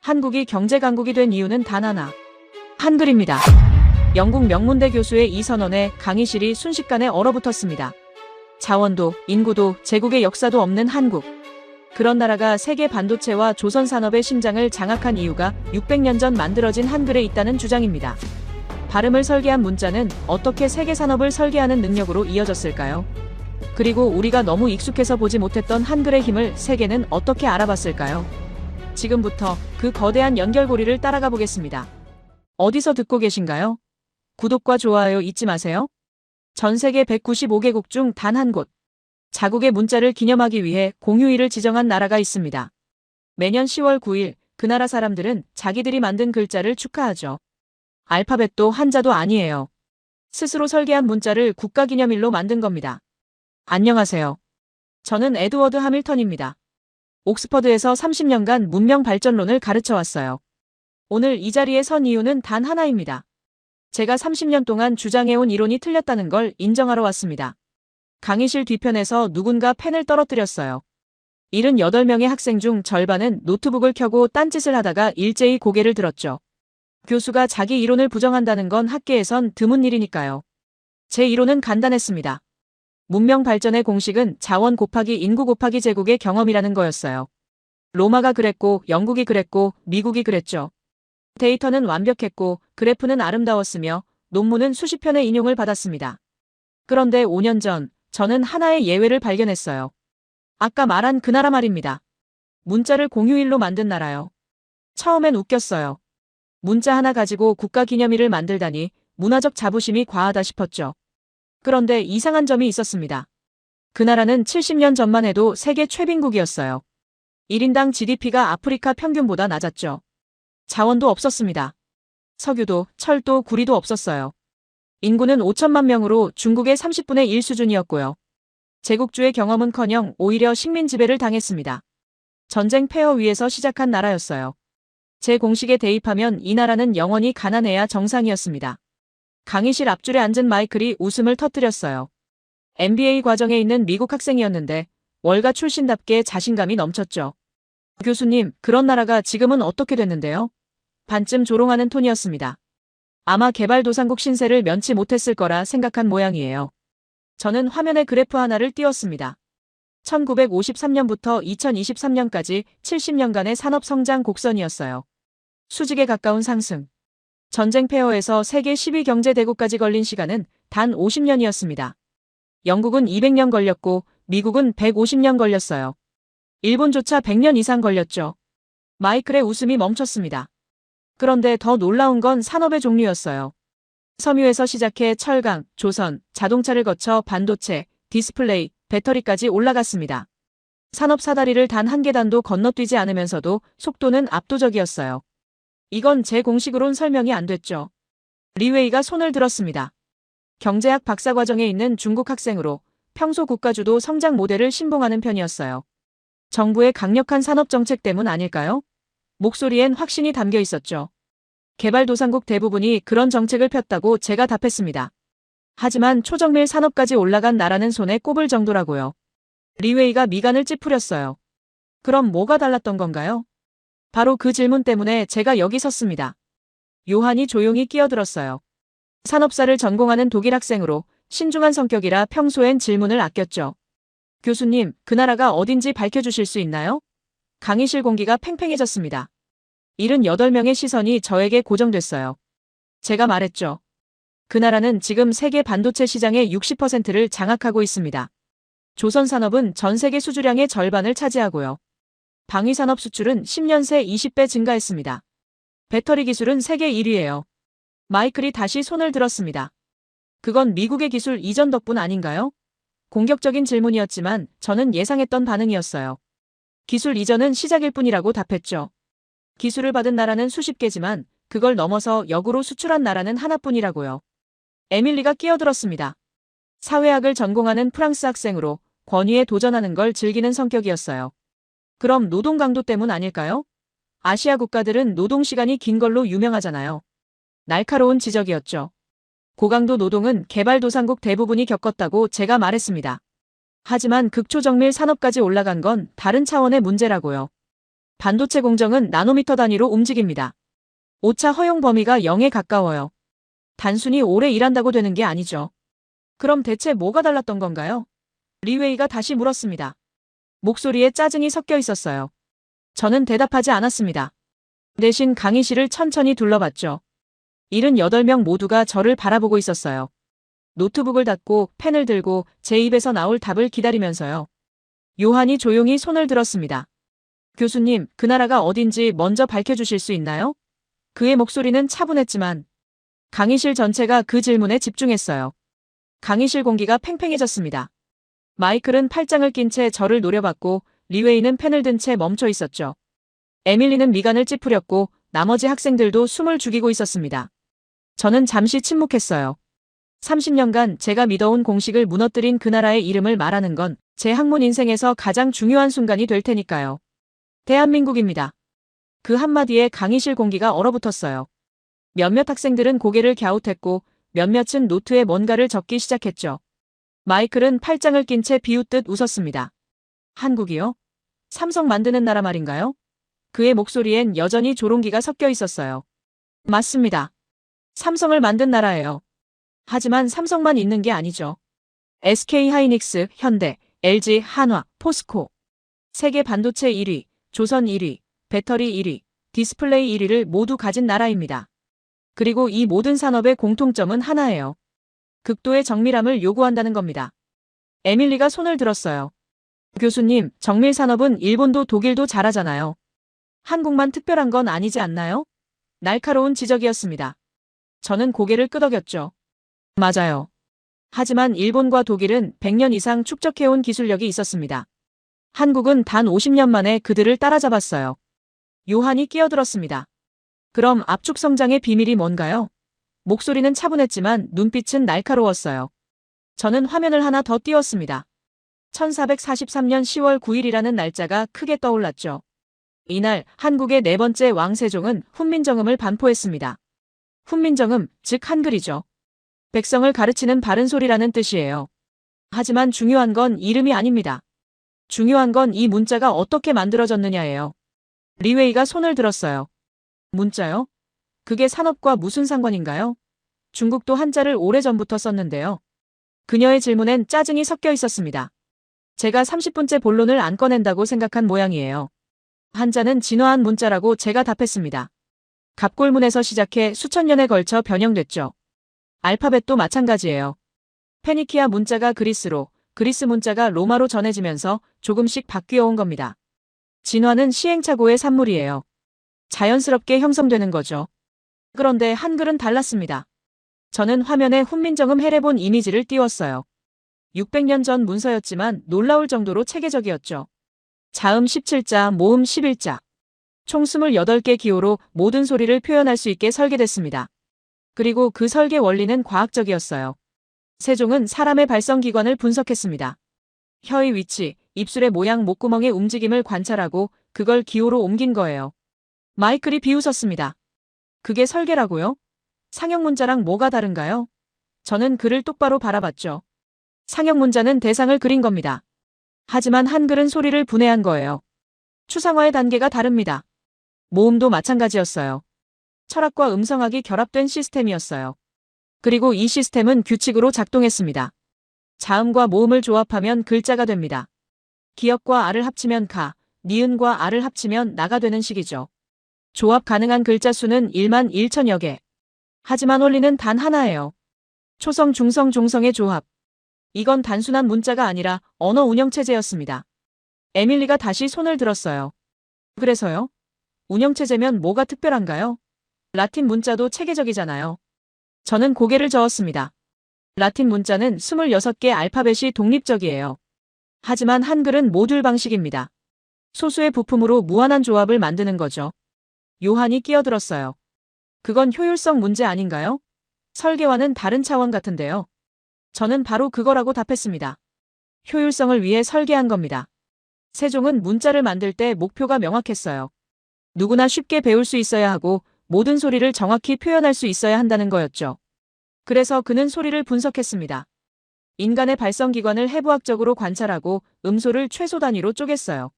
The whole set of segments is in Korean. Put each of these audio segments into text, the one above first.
한국이 경제 강국이 된 이유는 단 하나. 한글입니다. 영국 명문대 교수의 이 선언에 강의실이 순식간에 얼어붙었습니다. 자원도, 인구도, 제국의 역사도 없는 한국. 그런 나라가 세계 반도체와 조선 산업의 심장을 장악한 이유가 600년 전 만들어진 한글에 있다는 주장입니다. 발음을 설계한 문자는 어떻게 세계 산업을 설계하는 능력으로 이어졌을까요? 그리고 우리가 너무 익숙해서 보지 못했던 한글의 힘을 세계는 어떻게 알아봤을까요? 지금부터 그 거대한 연결고리를 따라가 보겠습니다. 어디서 듣고 계신가요? 구독과 좋아요 잊지 마세요. 전 세계 195개국 중 단 한 곳. 자국의 문자를 기념하기 위해 공휴일을 지정한 나라가 있습니다. 매년 10월 9일 그 나라 사람들은 자기들이 만든 글자를 축하하죠. 알파벳도 한자도 아니에요. 스스로 설계한 문자를 국가기념일로 만든 겁니다. 안녕하세요. 저는 에드워드 하밀턴입니다. 옥스퍼드에서 30년간 문명 발전론을 가르쳐왔어요. 오늘 이 자리에 선 이유는 단 하나입니다. 제가 30년 동안 주장해온 이론이 틀렸다는 걸 인정하러 왔습니다. 강의실 뒤편에서 누군가 펜을 떨어뜨렸어요. 78명의 학생 중 절반은 노트북을 켜고 딴짓을 하다가 일제히 고개를 들었죠. 교수가 자기 이론을 부정한다는 건 학계에선 드문 일이니까요. 제 이론은 간단했습니다. 문명 발전의 공식은 자원 곱하기 인구 곱하기 제국의 경험이라는 거였어요. 로마가 그랬고 영국이 그랬고 미국이 그랬죠. 데이터는 완벽했고 그래프는 아름다웠으며 논문은 수십 편의 인용을 받았습니다. 그런데 5년 전 저는 하나의 예외를 발견했어요. 아까 말한 그 나라 말입니다. 문자를 공휴일로 만든 나라요. 처음엔 웃겼어요. 문자 하나 가지고 국가기념일을 만들다니 문화적 자부심이 과하다 싶었죠. 그런데 이상한 점이 있었습니다. 그 나라는 70년 전만 해도 세계 최빈국이었어요. 1인당 GDP가 아프리카 평균보다 낮았죠. 자원도 없었습니다. 석유도, 철도, 구리도 없었어요. 인구는 5천만 명으로 중국의 30분의 1 수준이었고요. 제국주의 경험은커녕 오히려 식민 지배를 당했습니다. 전쟁 폐허 위에서 시작한 나라였어요. 제 공식에 대입하면 이 나라는 영원히 가난해야 정상이었습니다. 강의실 앞줄에 앉은 마이클이 웃음을 터뜨렸어요. MBA 과정에 있는 미국 학생이었는데 월가 출신답게 자신감이 넘쳤죠. 교수님, 그런 나라가 지금은 어떻게 됐는데요? 반쯤 조롱하는 톤이었습니다. 아마 개발도상국 신세를 면치 못했을 거라 생각한 모양이에요. 저는 화면에 그래프 하나를 띄웠습니다. 1953년부터 2023년까지 70년간의 산업성장 곡선이었어요. 수직에 가까운 상승. 전쟁 폐허에서 세계 10위 경제대국까지 걸린 시간은 단 50년이었습니다. 영국은 200년 걸렸고 미국은 150년 걸렸어요. 일본조차 100년 이상 걸렸죠. 마이클의 웃음이 멈췄습니다. 그런데 더 놀라운 건 산업의 종류였어요. 섬유에서 시작해 철강, 조선, 자동차를 거쳐 반도체, 디스플레이, 배터리까지 올라갔습니다. 산업 사다리를 단 한 계단도 건너뛰지 않으면서도 속도는 압도적이었어요. 이건 제 공식으론 설명이 안 됐죠. 리웨이가 손을 들었습니다. 경제학 박사과정에 있는 중국 학생으로 평소 국가주도 성장 모델을 신봉하는 편이었어요. 정부의 강력한 산업정책 때문 아닐까요? 목소리엔 확신이 담겨 있었죠. 개발도상국 대부분이 그런 정책을 폈다고 제가 답했습니다. 하지만 초정밀 산업까지 올라간 나라는 손에 꼽을 정도라고요. 리웨이가 미간을 찌푸렸어요. 그럼 뭐가 달랐던 건가요? 바로 그 질문 때문에 제가 여기 섰습니다. 요한이 조용히 끼어들었어요. 산업사를 전공하는 독일 학생으로 신중한 성격이라 평소엔 질문을 아꼈죠. 교수님, 그 나라가 어딘지 밝혀주실 수 있나요? 강의실 공기가 팽팽해졌습니다. 78명의 시선이 저에게 고정됐어요. 제가 말했죠. 그 나라는 지금 세계 반도체 시장의 60%를 장악하고 있습니다. 조선 산업은 전 세계 수주량의 절반을 차지하고요. 방위산업 수출은 10년 새 20배 증가했습니다. 배터리 기술은 세계 1위예요. 마이클이 다시 손을 들었습니다. 그건 미국의 기술 이전 덕분 아닌가요? 공격적인 질문이었지만 저는 예상했던 반응이었어요. 기술 이전은 시작일 뿐이라고 답했죠. 기술을 받은 나라는 수십 개지만 그걸 넘어서 역으로 수출한 나라는 하나뿐이라고요. 에밀리가 끼어들었습니다. 사회학을 전공하는 프랑스 학생으로 권위에 도전하는 걸 즐기는 성격이었어요. 그럼 노동 강도 때문 아닐까요? 아시아 국가들은 노동 시간이 긴 걸로 유명하잖아요. 날카로운 지적이었죠. 고강도 노동은 개발도상국 대부분이 겪었다고 제가 말했습니다. 하지만 극초정밀 산업까지 올라간 건 다른 차원의 문제라고요. 반도체 공정은 나노미터 단위로 움직입니다. 오차 허용 범위가 0에 가까워요. 단순히 오래 일한다고 되는 게 아니죠. 그럼 대체 뭐가 달랐던 건가요? 리웨이가 다시 물었습니다. 목소리에 짜증이 섞여 있었어요. 저는 대답하지 않았습니다. 대신 강의실을 천천히 둘러봤죠. 78명 모두가 저를 바라보고 있었어요. 노트북을 닫고 펜을 들고 제 입에서 나올 답을 기다리면서요. 요한이 조용히 손을 들었습니다. 교수님, 그 나라가 어딘지 먼저 밝혀주실 수 있나요? 그의 목소리는 차분했지만 강의실 전체가 그 질문에 집중했어요. 강의실 공기가 팽팽해졌습니다. 마이클은 팔짱을 낀 채 저를 노려봤고 리웨이는 펜을 든 채 멈춰 있었죠. 에밀리는 미간을 찌푸렸고 나머지 학생들도 숨을 죽이고 있었습니다. 저는 잠시 침묵했어요. 30년간 제가 믿어온 공식을 무너뜨린 그 나라의 이름을 말하는 건 제 학문 인생에서 가장 중요한 순간이 될 테니까요. 대한민국입니다. 그 한마디에 강의실 공기가 얼어붙었어요. 몇몇 학생들은 고개를 갸웃했고 몇몇은 노트에 뭔가를 적기 시작했죠. 마이클은 팔짱을 낀 채 비웃듯 웃었습니다. 한국이요? 삼성 만드는 나라 말인가요? 그의 목소리엔 여전히 조롱기가 섞여 있었어요. 맞습니다. 삼성을 만든 나라예요. 하지만 삼성만 있는 게 아니죠. SK 하이닉스, 현대, LG, 한화, 포스코. 세계 반도체 1위, 조선 1위, 배터리 1위, 디스플레이 1위를 모두 가진 나라입니다. 그리고 이 모든 산업의 공통점은 하나예요. 극도의 정밀함을 요구한다는 겁니다. 에밀리가 손을 들었어요. 교수님, 정밀 산업은 일본도 독일도 잘하잖아요. 한국만 특별한 건 아니지 않나요? 날카로운 지적이었습니다. 저는 고개를 끄덕였죠. 맞아요. 하지만 일본과 독일은 100년 이상 축적해온 기술력이 있었습니다. 한국은 단 50년 만에 그들을 따라잡았어요. 요한이 끼어들었습니다. 그럼 압축 성장의 비밀이 뭔가요? 목소리는 차분했지만 눈빛은 날카로웠어요. 저는 화면을 하나 더 띄웠습니다. 1443년 10월 9일이라는 날짜가 크게 떠올랐죠. 이날 한국의 네 번째 왕 세종은 훈민정음을 반포했습니다. 훈민정음, 즉 한글이죠. 백성을 가르치는 바른 소리라는 뜻이에요. 하지만 중요한 건 이름이 아닙니다. 중요한 건 이 문자가 어떻게 만들어졌느냐예요. 리웨이가 손을 들었어요. 문자요? 그게 산업과 무슨 상관인가요? 중국도 한자를 오래전부터 썼는데요. 그녀의 질문엔 짜증이 섞여 있었습니다. 제가 30분째 본론을 안 꺼낸다고 생각한 모양이에요. 한자는 진화한 문자라고 제가 답했습니다. 갑골문에서 시작해 수천 년에 걸쳐 변형됐죠. 알파벳도 마찬가지예요. 페니키아 문자가 그리스로, 그리스 문자가 로마로 전해지면서 조금씩 바뀌어 온 겁니다. 진화는 시행착오의 산물이에요. 자연스럽게 형성되는 거죠. 그런데 한글은 달랐습니다. 저는 화면에 훈민정음 해례본 이미지를 띄웠어요. 600년 전 문서였지만 놀라울 정도로 체계적이었죠. 자음 17자, 모음 11자. 총 28개 기호로 모든 소리를 표현할 수 있게 설계됐습니다. 그리고 그 설계 원리는 과학적이었어요. 세종은 사람의 발성기관을 분석했습니다. 혀의 위치, 입술의 모양, 목구멍의 움직임을 관찰하고 그걸 기호로 옮긴 거예요. 마이클이 비웃었습니다. 그게 설계라고요? 상형문자랑 뭐가 다른가요? 저는 그를 똑바로 바라봤죠. 상형문자는 대상을 그린 겁니다. 하지만 한글은 소리를 분해한 거예요. 추상화의 단계가 다릅니다. 모음도 마찬가지였어요. 철학과 음성학이 결합된 시스템이었어요. 그리고 이 시스템은 규칙으로 작동했습니다. 자음과 모음을 조합하면 글자가 됩니다. 기역과 아를 합치면 가, 니은과 아를 합치면 나가 되는 식이죠. 조합 가능한 글자 수는 1만 1천여 개. 하지만 원리는 단 하나예요. 초성, 중성, 종성의 조합. 이건 단순한 문자가 아니라 언어 운영체제였습니다. 에밀리가 다시 손을 들었어요. 그래서요? 운영체제면 뭐가 특별한가요? 라틴 문자도 체계적이잖아요. 저는 고개를 저었습니다. 라틴 문자는 26개 알파벳이 독립적이에요. 하지만 한글은 모듈 방식입니다. 소수의 부품으로 무한한 조합을 만드는 거죠. 요한이 끼어들었어요. 그건 효율성 문제 아닌가요? 설계와는 다른 차원 같은데요. 저는 바로 그거라고 답했습니다. 효율성을 위해 설계한 겁니다. 세종은 문자를 만들 때 목표가 명확했어요. 누구나 쉽게 배울 수 있어야 하고 모든 소리를 정확히 표현할 수 있어야 한다는 거였죠. 그래서 그는 소리를 분석했습니다. 인간의 발성기관을 해부학적으로 관찰하고 음소를 최소 단위로 쪼갰어요.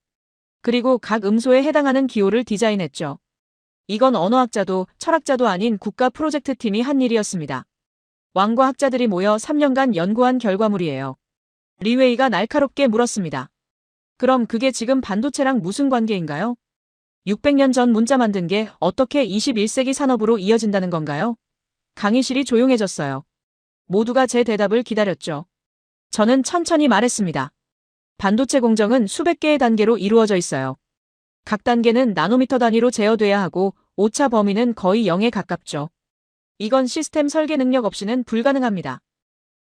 그리고 각 음소에 해당하는 기호를 디자인했죠. 이건 언어학자도 철학자도 아닌 국가 프로젝트 팀이 한 일이었습니다. 왕과 학자들이 모여 3년간 연구한 결과물이에요. 리웨이가 날카롭게 물었습니다. 그럼 그게 지금 반도체랑 무슨 관계인가요? 600년 전 문자 만든 게 어떻게 21세기 산업으로 이어진다는 건가요? 강의실이 조용해졌어요. 모두가 제 대답을 기다렸죠. 저는 천천히 말했습니다. 반도체 공정은 수백 개의 단계로 이루어져 있어요. 각 단계는 나노미터 단위로 제어돼야 하고 오차 범위는 거의 0에 가깝죠. 이건 시스템 설계 능력 없이는 불가능합니다.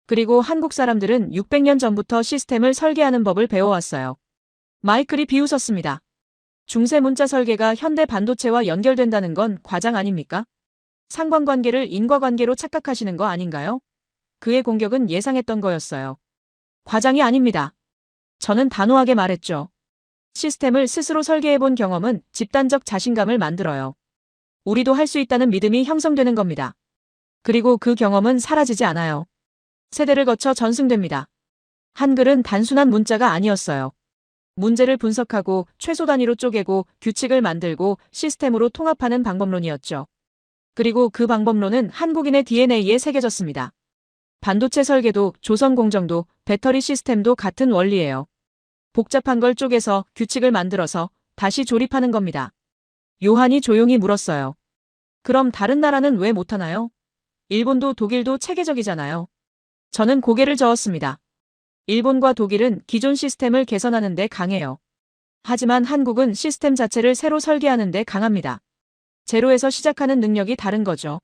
그리고 한국 사람들은 600년 전부터 시스템을 설계하는 법을 배워왔어요. 마이클이 비웃었습니다. 중세 문자 설계가 현대 반도체와 연결된다는 건 과장 아닙니까? 상관관계를 인과관계로 착각하시는 거 아닌가요? 그의 공격은 예상했던 거였어요. 과장이 아닙니다. 저는 단호하게 말했죠. 시스템을 스스로 설계해본 경험은 집단적 자신감을 만들어요. 우리도 할 수 있다는 믿음이 형성되는 겁니다. 그리고 그 경험은 사라지지 않아요. 세대를 거쳐 전승됩니다. 한글은 단순한 문자가 아니었어요. 문제를 분석하고 최소 단위로 쪼개고 규칙을 만들고 시스템으로 통합하는 방법론이었죠. 그리고 그 방법론은 한국인의 DNA에 새겨졌습니다. 반도체 설계도 조선 공정도 배터리 시스템도 같은 원리예요. 복잡한 걸 쪼개서 규칙을 만들어서 다시 조립하는 겁니다. 요한이 조용히 물었어요. 그럼 다른 나라는 왜 못하나요? 일본도 독일도 체계적이잖아요. 저는 고개를 저었습니다. 일본과 독일은 기존 시스템을 개선하는 데 강해요. 하지만 한국은 시스템 자체를 새로 설계하는 데 강합니다. 제로에서 시작하는 능력이 다른 거죠.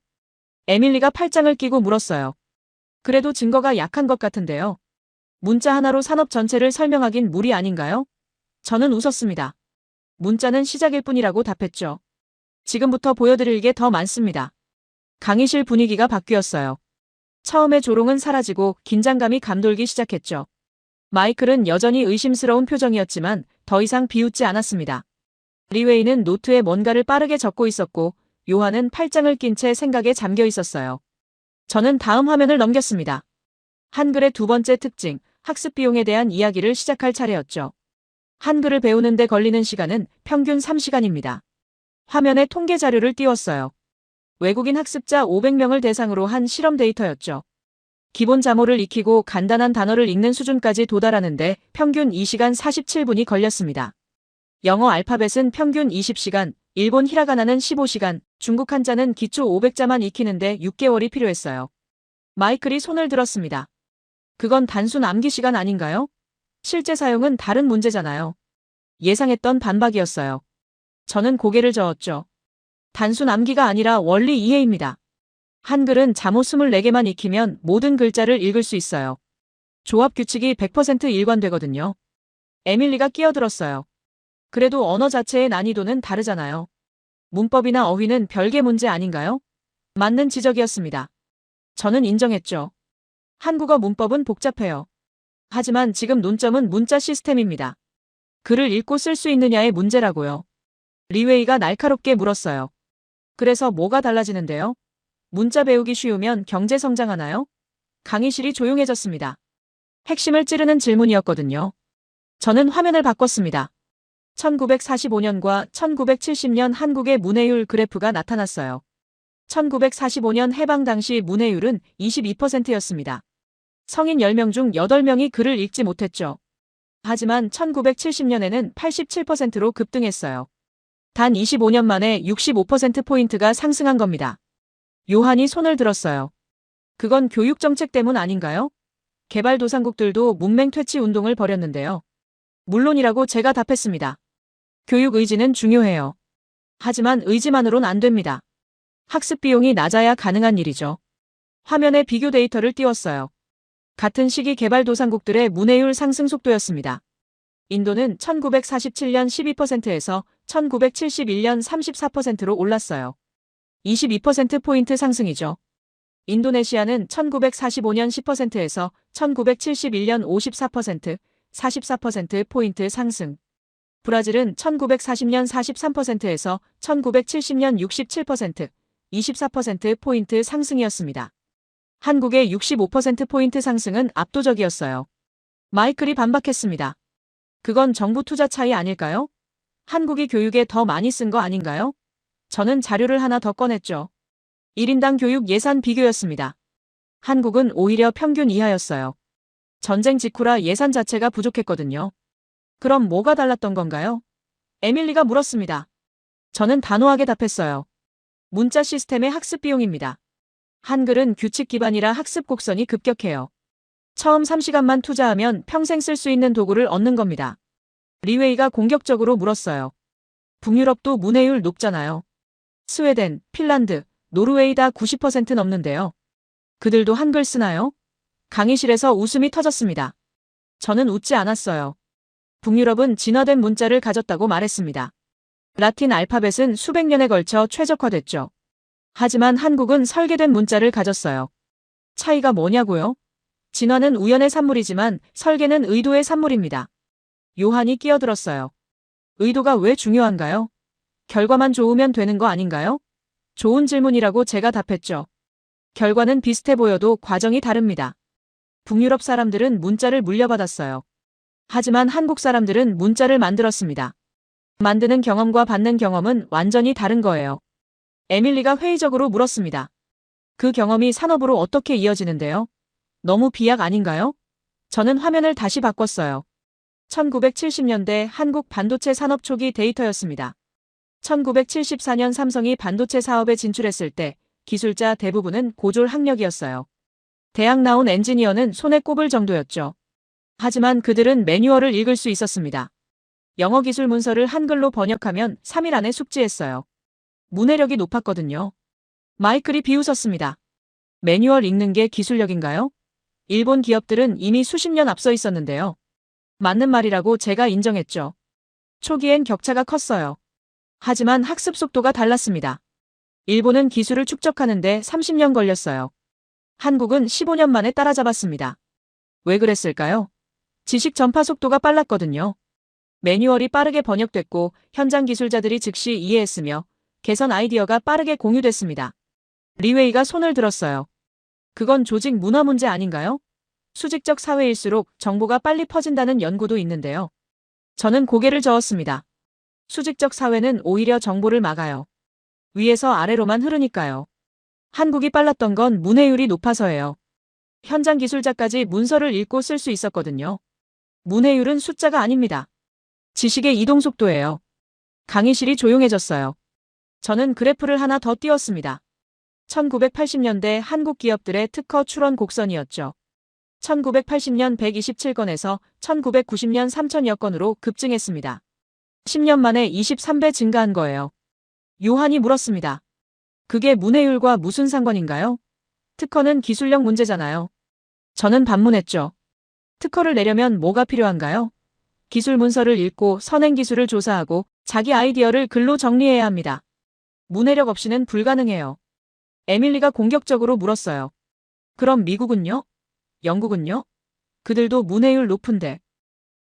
에밀리가 팔짱을 끼고 물었어요. 그래도 증거가 약한 것 같은데요. 문자 하나로 산업 전체를 설명하긴 무리 아닌가요? 저는 웃었습니다. 문자는 시작일 뿐이라고 답했죠. 지금부터 보여드릴 게 더 많습니다. 강의실 분위기가 바뀌었어요. 처음에 조롱은 사라지고 긴장감이 감돌기 시작했죠. 마이클은 여전히 의심스러운 표정이었지만 더 이상 비웃지 않았습니다. 리웨이는 노트에 뭔가를 빠르게 적고 있었고 요한은 팔짱을 낀 채 생각에 잠겨 있었어요. 저는 다음 화면을 넘겼습니다. 한글의 두 번째 특징, 학습 비용에 대한 이야기를 시작할 차례였죠. 한글을 배우는 데 걸리는 시간은 평균 3시간입니다. 화면에 통계 자료를 띄웠어요. 외국인 학습자 500명을 대상으로 한 실험 데이터였죠. 기본 자모를 익히고 간단한 단어를 읽는 수준까지 도달하는데 평균 2시간 47분이 걸렸습니다. 영어 알파벳은 평균 20시간, 일본 히라가나는 15시간, 중국 한자는 기초 500자만 익히는데 6개월이 필요했어요. 마이클이 손을 들었습니다. 그건 단순 암기 시간 아닌가요? 실제 사용은 다른 문제잖아요. 예상했던 반박이었어요. 저는 고개를 저었죠. 단순 암기가 아니라 원리 이해입니다. 한글은 자모 24개만 익히면 모든 글자를 읽을 수 있어요. 조합 규칙이 100% 일관되거든요. 에밀리가 끼어들었어요. 그래도 언어 자체의 난이도는 다르잖아요. 문법이나 어휘는 별개 문제 아닌가요? 맞는 지적이었습니다. 저는 인정했죠. 한국어 문법은 복잡해요. 하지만 지금 논점은 문자 시스템입니다. 글을 읽고 쓸 수 있느냐의 문제라고요. 리웨이가 날카롭게 물었어요. 그래서 뭐가 달라지는데요? 문자 배우기 쉬우면 경제 성장하나요? 강의실이 조용해졌습니다. 핵심을 찌르는 질문이었거든요. 저는 화면을 바꿨습니다. 1945년과 1970년 한국의 문해율 그래프가 나타났어요. 1945년 해방 당시 문해율은 22%였습니다. 성인 10명 중 8명이 글을 읽지 못했죠. 하지만 1970년에는 87%로 급등했어요. 단 25년 만에 65%포인트가 상승한 겁니다. 요한이 손을 들었어요. 그건 교육 정책 때문 아닌가요? 개발도상국들도 문맹 퇴치 운동을 벌였는데요. 물론이라고 제가 답했습니다. 교육 의지는 중요해요. 하지만 의지만으론 안 됩니다. 학습 비용이 낮아야 가능한 일이죠. 화면에 비교 데이터를 띄웠어요. 같은 시기 개발도상국들의 문해율 상승 속도였습니다. 인도는 1947년 12%에서 1971년 34%로 올랐어요. 22%포인트 상승이죠. 인도네시아는 1945년 10%에서 1971년 54%, 44%포인트 상승. 브라질은 1940년 43%에서 1970년 67%, 24%포인트 상승이었습니다. 한국의 65%포인트 상승은 압도적이었어요. 마이클이 반박했습니다. 그건 정부 투자 차이 아닐까요? 한국이 교육에 더 많이 쓴 거 아닌가요? 저는 자료를 하나 더 꺼냈죠. 1인당 교육 예산 비교였습니다. 한국은 오히려 평균 이하였어요. 전쟁 직후라 예산 자체가 부족했거든요. 그럼 뭐가 달랐던 건가요? 에밀리가 물었습니다. 저는 단호하게 답했어요. 문자 시스템의 학습 비용입니다. 한글은 규칙 기반이라 학습 곡선이 급격해요. 처음 3시간만 투자하면 평생 쓸 수 있는 도구를 얻는 겁니다. 리웨이가 공격적으로 물었어요. 북유럽도 문해율 높잖아요. 스웨덴, 핀란드, 노르웨이 다 90% 넘는데요. 그들도 한글 쓰나요? 강의실에서 웃음이 터졌습니다. 저는 웃지 않았어요. 북유럽은 진화된 문자를 가졌다고 말했습니다. 라틴 알파벳은 수백 년에 걸쳐 최적화됐죠. 하지만 한국은 설계된 문자를 가졌어요. 차이가 뭐냐고요? 진화는 우연의 산물이지만 설계는 의도의 산물입니다. 요한이 끼어들었어요. 의도가 왜 중요한가요? 결과만 좋으면 되는 거 아닌가요? 좋은 질문이라고 제가 답했죠. 결과는 비슷해 보여도 과정이 다릅니다. 북유럽 사람들은 문자를 물려받았어요. 하지만 한국 사람들은 문자를 만들었습니다. 만드는 경험과 받는 경험은 완전히 다른 거예요. 에밀리가 회의적으로 물었습니다. 그 경험이 산업으로 어떻게 이어지는데요? 너무 비약 아닌가요? 저는 화면을 다시 바꿨어요. 1970년대 한국 반도체 산업 초기 데이터였습니다. 1974년 삼성이 반도체 사업에 진출했을 때 기술자 대부분은 고졸 학력이었어요. 대학 나온 엔지니어는 손에 꼽을 정도였죠. 하지만 그들은 매뉴얼을 읽을 수 있었습니다. 영어 기술 문서를 한글로 번역하면 3일 안에 숙지했어요. 문해력이 높았거든요. 마이클이 비웃었습니다. 매뉴얼 읽는 게 기술력인가요? 일본 기업들은 이미 수십 년 앞서 있었는데요. 맞는 말이라고 제가 인정했죠. 초기엔 격차가 컸어요. 하지만 학습 속도가 달랐습니다. 일본은 기술을 축적하는데 30년 걸렸어요. 한국은 15년 만에 따라잡았습니다. 왜 그랬을까요? 지식 전파 속도가 빨랐거든요. 매뉴얼이 빠르게 번역됐고 현장 기술자들이 즉시 이해했으며 개선 아이디어가 빠르게 공유됐습니다. 리웨이가 손을 들었어요. 그건 조직 문화 문제 아닌가요? 수직적 사회일수록 정보가 빨리 퍼진다는 연구도 있는데요. 저는 고개를 저었습니다. 수직적 사회는 오히려 정보를 막아요. 위에서 아래로만 흐르니까요. 한국이 빨랐던 건 문해율이 높아서예요. 현장 기술자까지 문서를 읽고 쓸 수 있었거든요. 문해율은 숫자가 아닙니다. 지식의 이동 속도예요. 강의실이 조용해졌어요. 저는 그래프를 하나 더 띄웠습니다. 1980년대 한국 기업들의 특허 출원 곡선이었죠. 1980년 127건에서 1990년 3천여 건으로 급증했습니다. 10년 만에 23배 증가한 거예요. 요한이 물었습니다. 그게 문해율과 무슨 상관인가요? 특허는 기술력 문제잖아요. 저는 반문했죠. 특허를 내려면 뭐가 필요한가요? 기술 문서를 읽고 선행 기술을 조사하고 자기 아이디어를 글로 정리해야 합니다. 문해력 없이는 불가능해요. 에밀리가 공격적으로 물었어요. 그럼 미국은요? 영국은요? 그들도 문해율 높은데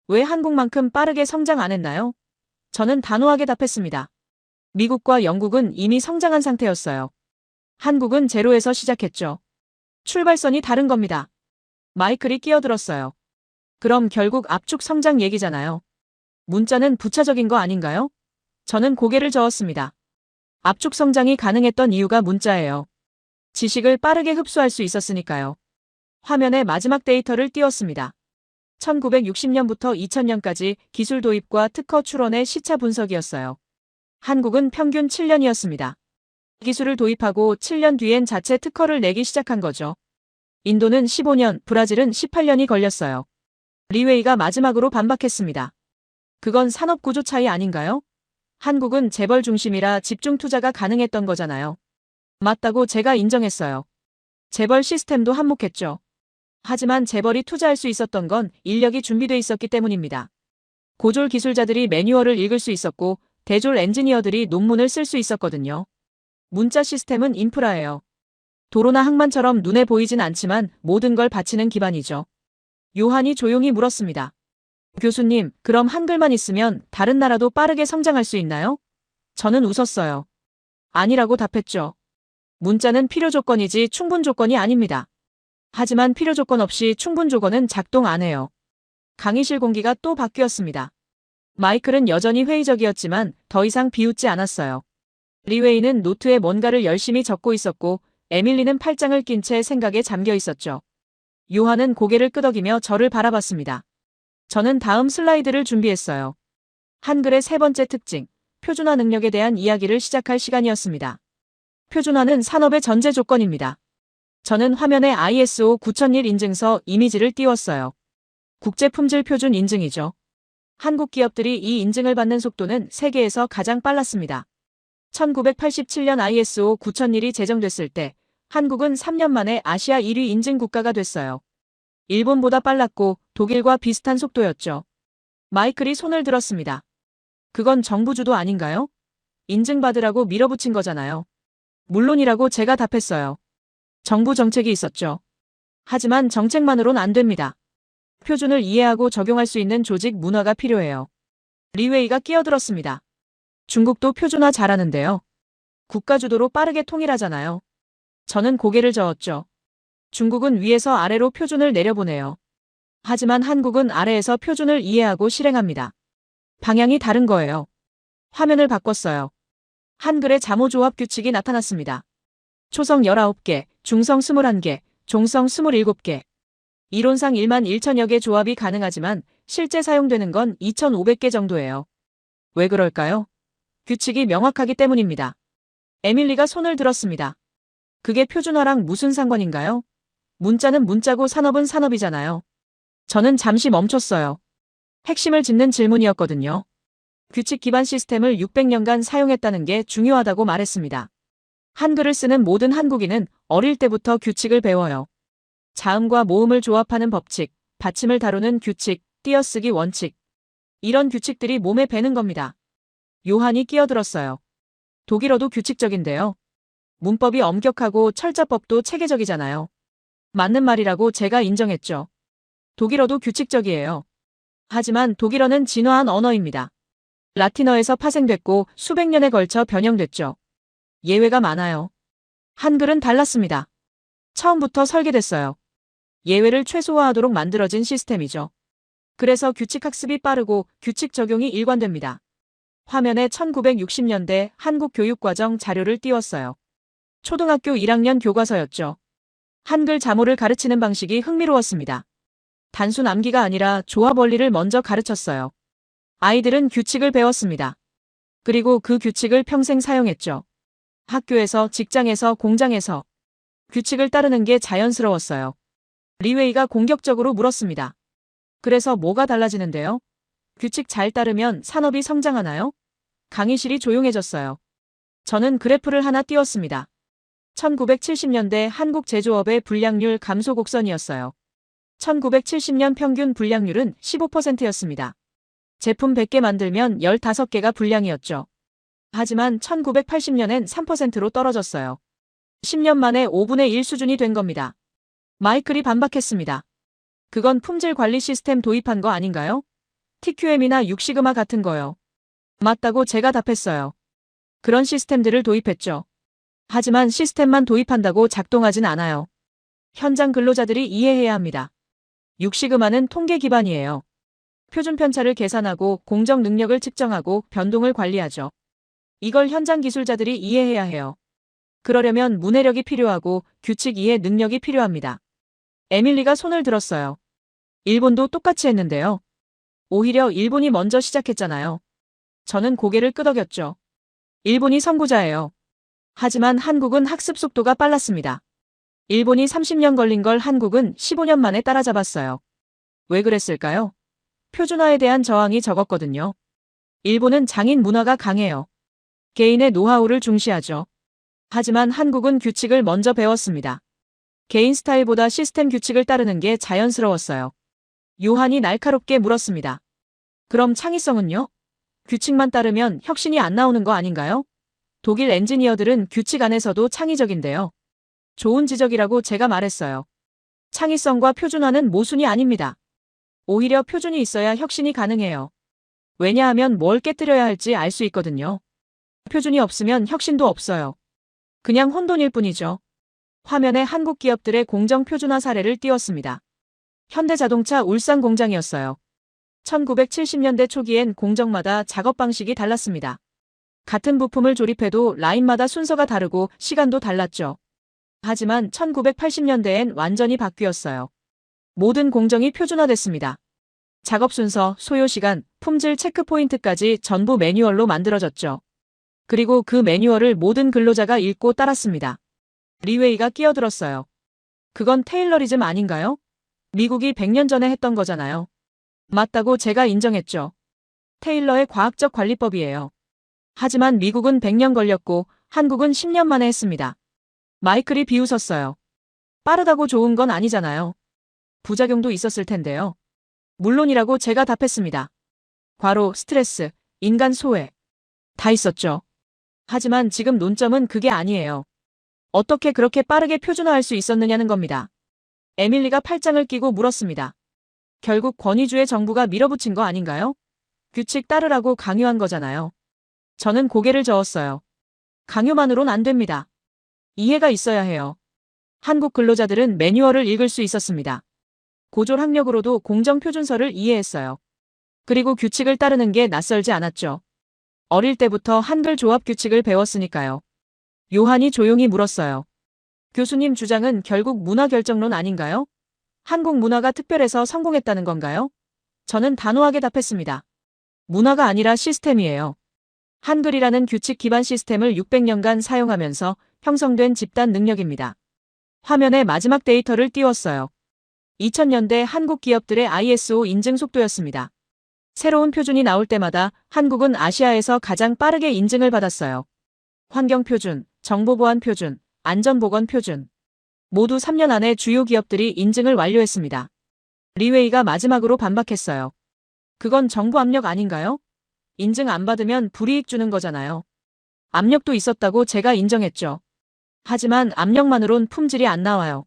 왜 한국만큼 빠르게 성장 안 했나요? 저는 단호하게 답했습니다. 미국과 영국은 이미 성장한 상태였어요. 한국은 제로에서 시작했죠. 출발선이 다른 겁니다. 마이클이 끼어들었어요. 그럼 결국 압축 성장 얘기잖아요. 문자는 부차적인 거 아닌가요? 저는 고개를 저었습니다. 압축 성장이 가능했던 이유가 문자예요. 지식을 빠르게 흡수할 수 있었으니까요. 화면에 마지막 데이터를 띄웠습니다. 1960년부터 2000년까지 기술 도입과 특허 출원의 시차 분석이었어요. 한국은 평균 7년이었습니다. 기술을 도입하고 7년 뒤엔 자체 특허를 내기 시작한 거죠. 인도는 15년, 브라질은 18년이 걸렸어요. 리웨이가 마지막으로 반박했습니다. 그건 산업 구조 차이 아닌가요? 한국은 재벌 중심이라 집중 투자가 가능했던 거잖아요. 맞다고 제가 인정했어요. 재벌 시스템도 한몫했죠. 하지만 재벌이 투자할 수 있었던 건 인력이 준비돼 있었기 때문입니다. 고졸 기술자들이 매뉴얼을 읽을 수 있었고 대졸 엔지니어들이 논문을 쓸 수 있었거든요. 문자 시스템은 인프라예요. 도로나 항만처럼 눈에 보이진 않지만 모든 걸 바치는 기반이죠. 요한이 조용히 물었습니다. 교수님, 그럼 한글만 있으면 다른 나라도 빠르게 성장할 수 있나요? 저는 웃었어요. 아니라고 답했죠. 문자는 필요 조건이지 충분 조건이 아닙니다. 하지만 필요 조건 없이 충분 조건은 작동 안 해요. 강의실 공기가 또 바뀌었습니다. 마이클은 여전히 회의적이었지만 더 이상 비웃지 않았어요. 리웨이는 노트에 뭔가를 열심히 적고 있었고 에밀리는 팔짱을 낀 채 생각에 잠겨 있었죠. 요한은 고개를 끄덕이며 저를 바라봤습니다. 저는 다음 슬라이드를 준비했어요. 한글의 세 번째 특징, 표준화 능력에 대한 이야기를 시작할 시간이었습니다. 표준화는 산업의 전제 조건입니다. 저는 화면에 ISO 9001 인증서 이미지를 띄웠어요. 국제품질 표준 인증이죠. 한국 기업들이 이 인증을 받는 속도는 세계에서 가장 빨랐습니다. 1987년 ISO 9001이 제정됐을 때 한국은 3년 만에 아시아 1위 인증 국가가 됐어요. 일본보다 빨랐고 독일과 비슷한 속도였죠. 마이클이 손을 들었습니다. 그건 정부 주도 아닌가요? 인증받으라고 밀어붙인 거잖아요. 물론이라고 제가 답했어요. 정부 정책이 있었죠. 하지만 정책만으론 안 됩니다. 표준을 이해하고 적용할 수 있는 조직 문화가 필요해요. 리웨이가 끼어들었습니다. 중국도 표준화 잘하는데요. 국가 주도로 빠르게 통일하잖아요. 저는 고개를 저었죠. 중국은 위에서 아래로 표준을 내려보내요. 하지만 한국은 아래에서 표준을 이해하고 실행합니다. 방향이 다른 거예요. 화면을 바꿨어요. 한글의 잠호조합 규칙이 나타났습니다. 초성 19개, 중성 21개, 종성 27개. 이론상 1만 1천여 개 조합이 가능하지만 실제 사용되는 건 2,500개 정도예요. 왜 그럴까요? 규칙이 명확하기 때문입니다. 에밀리가 손을 들었습니다. 그게 표준화랑 무슨 상관인가요? 문자는 문자고 산업은 산업이잖아요. 저는 잠시 멈췄어요. 핵심을 짚는 질문이었거든요. 규칙 기반 시스템을 600년간 사용했다는 게 중요하다고 말했습니다. 한글을 쓰는 모든 한국인은 어릴 때부터 규칙을 배워요. 자음과 모음을 조합하는 법칙, 받침을 다루는 규칙, 띄어쓰기 원칙. 이런 규칙들이 몸에 배는 겁니다. 요한이 끼어들었어요. 독일어도 규칙적인데요. 문법이 엄격하고 철자법도 체계적이잖아요. 맞는 말이라고 제가 인정했죠. 독일어도 규칙적이에요. 하지만 독일어는 진화한 언어입니다. 라틴어에서 파생됐고 수백 년에 걸쳐 변형됐죠. 예외가 많아요. 한글은 달랐습니다. 처음부터 설계됐어요. 예외를 최소화하도록 만들어진 시스템이죠. 그래서 규칙 학습이 빠르고 규칙 적용이 일관됩니다. 화면에 1960년대 한국 교육과정 자료를 띄웠어요. 초등학교 1학년 교과서였죠. 한글 자모를 가르치는 방식이 흥미로웠습니다. 단순 암기가 아니라 조합 원리를 먼저 가르쳤어요. 아이들은 규칙을 배웠습니다. 그리고 그 규칙을 평생 사용했죠. 학교에서, 직장에서, 공장에서 규칙을 따르는 게 자연스러웠어요. 리웨이가 공격적으로 물었습니다. 그래서 뭐가 달라지는데요? 규칙 잘 따르면 산업이 성장하나요? 강의실이 조용해졌어요. 저는 그래프를 하나 띄웠습니다. 1970년대 한국 제조업의 불량률 감소 곡선이었어요. 1970년 평균 불량률은 15%였습니다. 제품 100개 만들면 15개가 불량이었죠. 하지만 1980년엔 3%로 떨어졌어요. 10년 만에 5분의 1 수준이 된 겁니다. 마이클이 반박했습니다. 그건 품질 관리 시스템 도입한 거 아닌가요? TQM이나 6시그마 같은 거요. 맞다고 제가 답했어요. 그런 시스템들을 도입했죠. 하지만 시스템만 도입한다고 작동하진 않아요. 현장 근로자들이 이해해야 합니다. 6시그마는 통계 기반이에요. 표준 편차를 계산하고 공정 능력을 측정하고 변동을 관리하죠. 이걸 현장 기술자들이 이해해야 해요. 그러려면 문해력이 필요하고 규칙 이해 능력이 필요합니다. 에밀리가 손을 들었어요. 일본도 똑같이 했는데요. 오히려 일본이 먼저 시작했잖아요. 저는 고개를 끄덕였죠. 일본이 선구자예요. 하지만 한국은 학습 속도가 빨랐습니다. 일본이 30년 걸린 걸 한국은 15년 만에 따라잡았어요. 왜 그랬을까요? 표준화에 대한 저항이 적었거든요. 일본은 장인 문화가 강해요. 개인의 노하우를 중시하죠. 하지만 한국은 규칙을 먼저 배웠습니다. 개인 스타일보다 시스템 규칙을 따르는 게 자연스러웠어요. 요한이 날카롭게 물었습니다. 그럼 창의성은요? 규칙만 따르면 혁신이 안 나오는 거 아닌가요? 독일 엔지니어들은 규칙 안에서도 창의적인데요. 좋은 지적이라고 제가 말했어요. 창의성과 표준화는 모순이 아닙니다. 오히려 표준이 있어야 혁신이 가능해요. 왜냐하면 뭘 깨뜨려야 할지 알 수 있거든요. 표준이 없으면 혁신도 없어요. 그냥 혼돈일 뿐이죠. 화면에 한국 기업들의 공정 표준화 사례를 띄웠습니다. 현대자동차 울산 공장이었어요. 1970년대 초기엔 공정마다 작업 방식이 달랐습니다. 같은 부품을 조립해도 라인마다 순서가 다르고 시간도 달랐죠. 하지만 1980년대엔 완전히 바뀌었어요. 모든 공정이 표준화됐습니다. 작업 순서, 소요 시간, 품질 체크 포인트까지 전부 매뉴얼로 만들어졌죠. 그리고 그 매뉴얼을 모든 근로자가 읽고 따랐습니다. 리웨이가 끼어들었어요. 그건 테일러리즘 아닌가요? 미국이 100년 전에 했던 거잖아요. 맞다고 제가 인정했죠. 테일러의 과학적 관리법이에요. 하지만 미국은 100년 걸렸고 한국은 10년 만에 했습니다. 마이클이 비웃었어요. 빠르다고 좋은 건 아니잖아요. 부작용도 있었을 텐데요. 물론이라고 제가 답했습니다. 과로, 스트레스, 인간 소외. 다 있었죠. 하지만 지금 논점은 그게 아니에요. 어떻게 그렇게 빠르게 표준화할 수 있었느냐는 겁니다. 에밀리가 팔짱을 끼고 물었습니다. 결국 권위주의 정부가 밀어붙인 거 아닌가요? 규칙 따르라고 강요한 거잖아요. 저는 고개를 저었어요. 강요만으론 안 됩니다. 이해가 있어야 해요. 한국 근로자들은 매뉴얼을 읽을 수 있었습니다. 고졸 학력으로도 공정표준서를 이해했어요. 그리고 규칙을 따르는 게 낯설지 않았죠. 어릴 때부터 한글 조합 규칙을 배웠으니까요. 요한이 조용히 물었어요. 교수님 주장은 결국 문화 결정론 아닌가요? 한국 문화가 특별해서 성공했다는 건가요? 저는 단호하게 답했습니다. 문화가 아니라 시스템이에요. 한글이라는 규칙 기반 시스템을 600년간 사용하면서 형성된 집단 능력입니다. 화면에 마지막 데이터를 띄웠어요. 2000년대 한국 기업들의 ISO 인증 속도였습니다. 새로운 표준이 나올 때마다 한국은 아시아에서 가장 빠르게 인증을 받았어요. 환경표준, 정보보안 표준, 안전보건 표준. 모두 3년 안에 주요 기업들이 인증을 완료했습니다. 리웨이가 마지막으로 반박했어요. 그건 정부 압력 아닌가요? 인증 안 받으면 불이익 주는 거잖아요. 압력도 있었다고 제가 인정했죠. 하지만 압력만으론 품질이 안 나와요.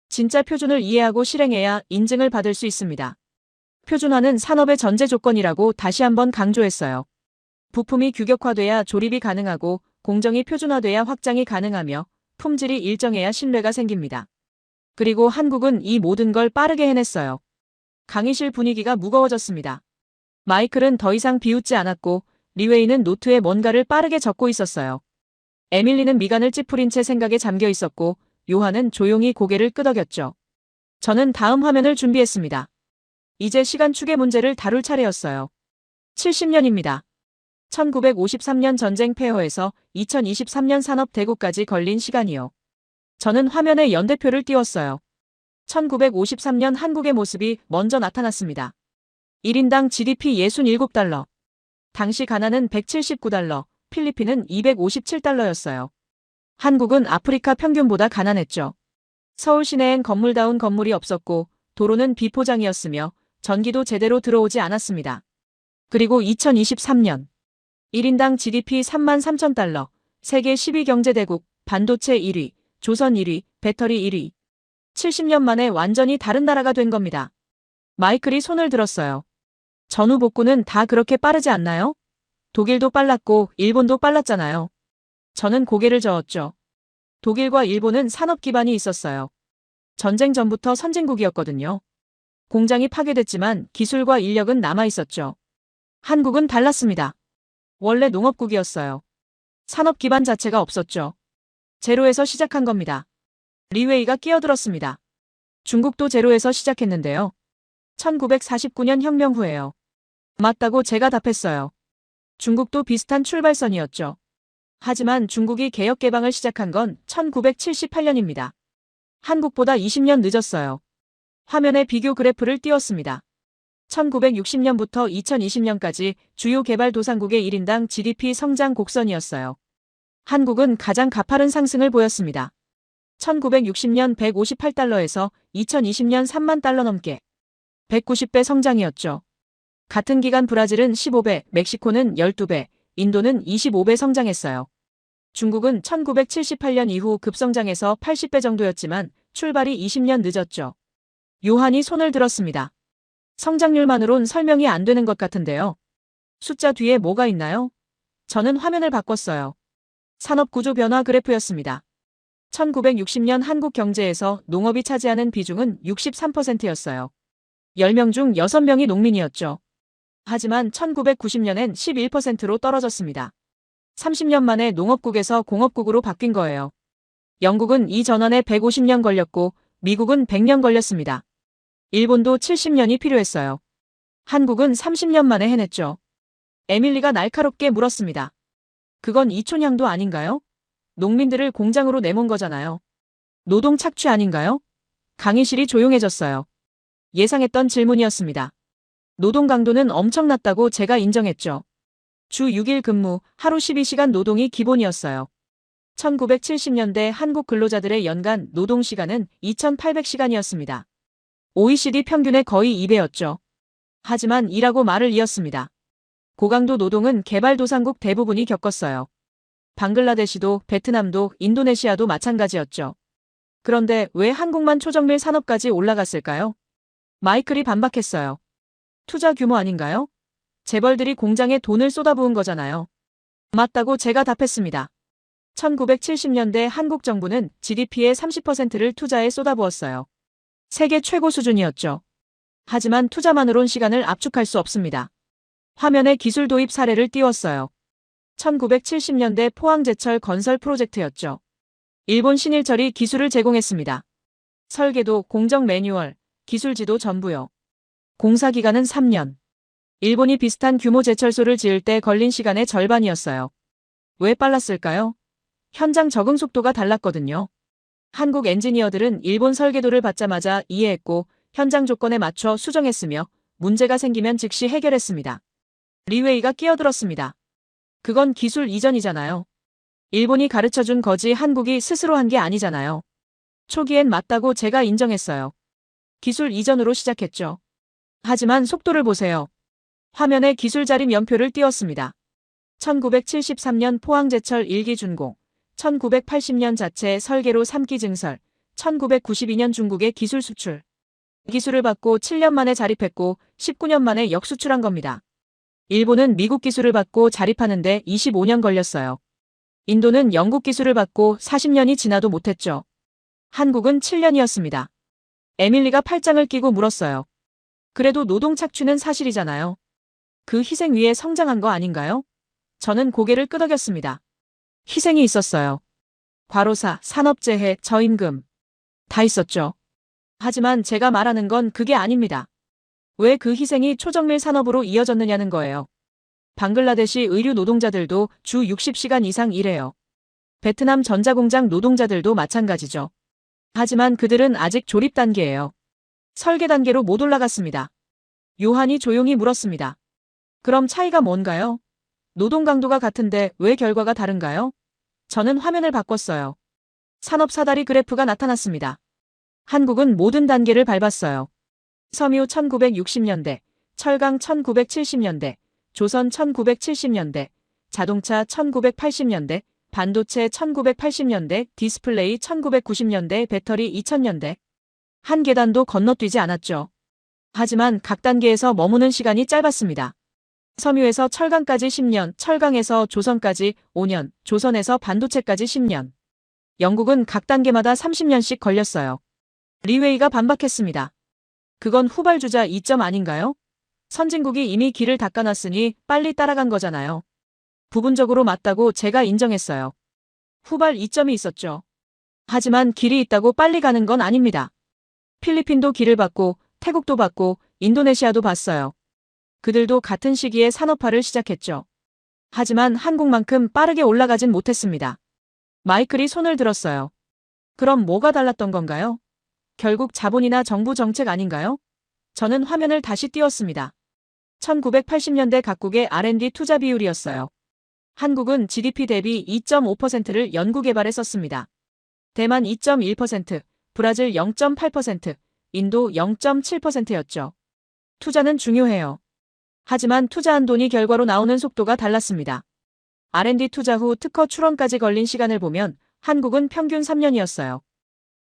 진짜 표준을 이해하고 실행해야 인증을 받을 수 있습니다. 표준화는 산업의 전제 조건이라고 다시 한번 강조했어요. 부품이 규격화돼야 조립이 가능하고 공정이 표준화돼야 확장이 가능하며 품질이 일정해야 신뢰가 생깁니다. 그리고 한국은 이 모든 걸 빠르게 해냈어요. 강의실 분위기가 무거워졌습니다. 마이클은 더 이상 비웃지 않았고 리웨이는 노트에 뭔가를 빠르게 적고 있었어요. 에밀리는 미간을 찌푸린 채 생각에 잠겨 있었고 요한은 조용히 고개를 끄덕였죠. 저는 다음 화면을 준비했습니다. 이제 시간축의 문제를 다룰 차례였어요. 70년입니다. 1953년 전쟁 폐허에서 2023년 산업 대국까지 걸린 시간이요. 저는 화면에 연대표를 띄웠어요. 1953년 한국의 모습이 먼저 나타났습니다. 1인당 GDP 67달러. 당시 가나는 179달러, 필리핀은 257달러였어요. 한국은 아프리카 평균보다 가난했죠. 서울 시내엔 건물다운 건물이 없었고 도로는 비포장이었으며 전기도 제대로 들어오지 않았습니다. 그리고 2023년 1인당 GDP 33,000달러, 세계 10위 경제대국, 반도체 1위, 조선 1위, 배터리 1위. 70년 만에 완전히 다른 나라가 된 겁니다. 마이클이 손을 들었어요. 전후 복구는 다 그렇게 빠르지 않나요? 독일도 빨랐고 일본도 빨랐잖아요. 저는 고개를 저었죠. 독일과 일본은 산업 기반이 있었어요. 전쟁 전부터 선진국이었거든요. 공장이 파괴됐지만 기술과 인력은 남아 있었죠. 한국은 달랐습니다. 원래 농업국이었어요. 산업 기반 자체가 없었죠. 제로에서 시작한 겁니다. 리웨이가 끼어들었습니다. 중국도 제로에서 시작했는데요. 1949년 혁명 후에요. 맞다고 제가 답했어요. 중국도 비슷한 출발선이었죠. 하지만 중국이 개혁 개방을 시작한 건 1978년입니다. 한국보다 20년 늦었어요. 화면에 비교 그래프를 띄웠습니다. 1960년부터 2020년까지 주요 개발도상국의 1인당 GDP 성장 곡선이었어요. 한국은 가장 가파른 상승을 보였습니다. 1960년 158달러에서 2020년 3만 달러 넘게 190배 성장이었죠. 같은 기간 브라질은 15배, 멕시코는 12배, 인도는 25배 성장했어요. 중국은 1978년 이후 급성장해서 80배 정도였지만 출발이 20년 늦었죠. 요한이 손을 들었습니다. 성장률만으론 설명이 안 되는 것 같은데요. 숫자 뒤에 뭐가 있나요? 저는 화면을 바꿨어요. 산업구조 변화 그래프였습니다. 1960년 한국 경제에서 농업이 차지하는 비중은 63%였어요. 10명 중 6명이 농민이었죠. 하지만 1990년엔 11%로 떨어졌습니다. 30년 만에 농업국에서 공업국으로 바뀐 거예요. 영국은 이 전환에 150년 걸렸고 미국은 100년 걸렸습니다. 일본도 70년이 필요했어요. 한국은 30년 만에 해냈죠. 에밀리가 날카롭게 물었습니다. 그건 이촌향도 아닌가요? 농민들을 공장으로 내몬 거잖아요. 노동 착취 아닌가요? 강의실이 조용해졌어요. 예상했던 질문이었습니다. 노동 강도는 엄청났다고 제가 인정했죠. 주 6일 근무, 하루 12시간 노동이 기본이었어요. 1970년대 한국 근로자들의 연간 노동시간은 2,800시간이었습니다. OECD 평균의 거의 2배였죠. 하지만 이라고 말을 이었습니다. 고강도 노동은 개발도상국 대부분이 겪었어요. 방글라데시도 베트남도 인도네시아도 마찬가지였죠. 그런데 왜 한국만 초정밀 산업까지 올라갔을까요? 마이클이 반박했어요. 투자 규모 아닌가요? 재벌들이 공장에 돈을 쏟아부은 거잖아요. 맞다고 제가 답했습니다. 1970년대 한국 정부는 GDP의 30%를 투자에 쏟아부었어요. 세계 최고 수준이었죠. 하지만 투자만으론 시간을 압축할 수 없습니다. 화면에 기술 도입 사례를 띄웠어요. 1970년대 포항제철 건설 프로젝트였죠. 일본 신일철이 기술을 제공했습니다. 설계도, 공정 매뉴얼, 기술지도 전부요. 공사 기간은 3년. 일본이 비슷한 규모 제철소를 지을 때 걸린 시간의 절반이었어요. 왜 빨랐을까요? 현장 적응 속도가 달랐거든요. 한국 엔지니어들은 일본 설계도를 받자마자 이해했고 현장 조건에 맞춰 수정했으며 문제가 생기면 즉시 해결했습니다. 리웨이가 끼어들었습니다. 그건 기술 이전이잖아요. 일본이 가르쳐준 거지 한국이 스스로 한 게 아니잖아요. 초기엔 맞다고 제가 인정했어요. 기술 이전으로 시작했죠. 하지만 속도를 보세요. 화면에 기술 자립 연표를 띄웠습니다. 1973년 포항제철 1기 준공, 1980년 자체 설계로 3기 증설, 1992년 중국의 기술 수출. 기술을 받고 7년 만에 자립했고 19년 만에 역수출한 겁니다. 일본은 미국 기술을 받고 자립하는데 25년 걸렸어요. 인도는 영국 기술을 받고 40년이 지나도 못했죠. 한국은 7년이었습니다. 에밀리가 팔짱을 끼고 물었어요. 그래도 노동 착취는 사실이잖아요. 그 희생 위에 성장한 거 아닌가요? 저는 고개를 끄덕였습니다. 희생이 있었어요. 과로사, 산업재해, 저임금. 다 있었죠. 하지만 제가 말하는 건 그게 아닙니다. 왜 그 희생이 초정밀 산업으로 이어졌느냐는 거예요. 방글라데시 의류 노동자들도 주 60시간 이상 일해요. 베트남 전자공장 노동자들도 마찬가지죠. 하지만 그들은 아직 조립 단계예요. 설계 단계로 못 올라갔습니다. 요한이 조용히 물었습니다. 그럼 차이가 뭔가요? 노동 강도가 같은데 왜 결과가 다른가요? 저는 화면을 바꿨어요. 산업 사다리 그래프가 나타났습니다. 한국은 모든 단계를 밟았어요. 섬유 1960년대, 철강 1970년대, 조선 1970년대, 자동차 1980년대, 반도체 1980년대, 디스플레이 1990년대, 배터리 2000년대. 한 계단도 건너뛰지 않았죠. 하지만 각 단계에서 머무는 시간이 짧았습니다. 섬유에서 철강까지 10년, 철강에서 조선까지 5년, 조선에서 반도체까지 10년. 영국은 각 단계마다 30년씩 걸렸어요. 리웨이가 반박했습니다. 그건 후발주자 이점 아닌가요? 선진국이 이미 길을 닦아놨으니 빨리 따라간 거잖아요. 부분적으로 맞다고 제가 인정했어요. 후발 이점이 있었죠. 하지만 길이 있다고 빨리 가는 건 아닙니다. 필리핀도 길을 봤고 태국도 봤고 인도네시아도 봤어요. 그들도 같은 시기에 산업화를 시작했죠. 하지만 한국만큼 빠르게 올라가진 못했습니다. 마이클이 손을 들었어요. 그럼 뭐가 달랐던 건가요? 결국 자본이나 정부 정책 아닌가요? 저는 화면을 다시 띄웠습니다. 1980년대 각국의 R&D 투자 비율이었어요. 한국은 GDP 대비 2.5%를 연구개발에 썼습니다. 대만 2.1%, 브라질 0.8%, 인도 0.7%였죠. 투자는 중요해요. 하지만 투자한 돈이 결과로 나오는 속도가 달랐습니다. R&D 투자 후 특허 출원까지 걸린 시간을 보면 한국은 평균 3년이었어요.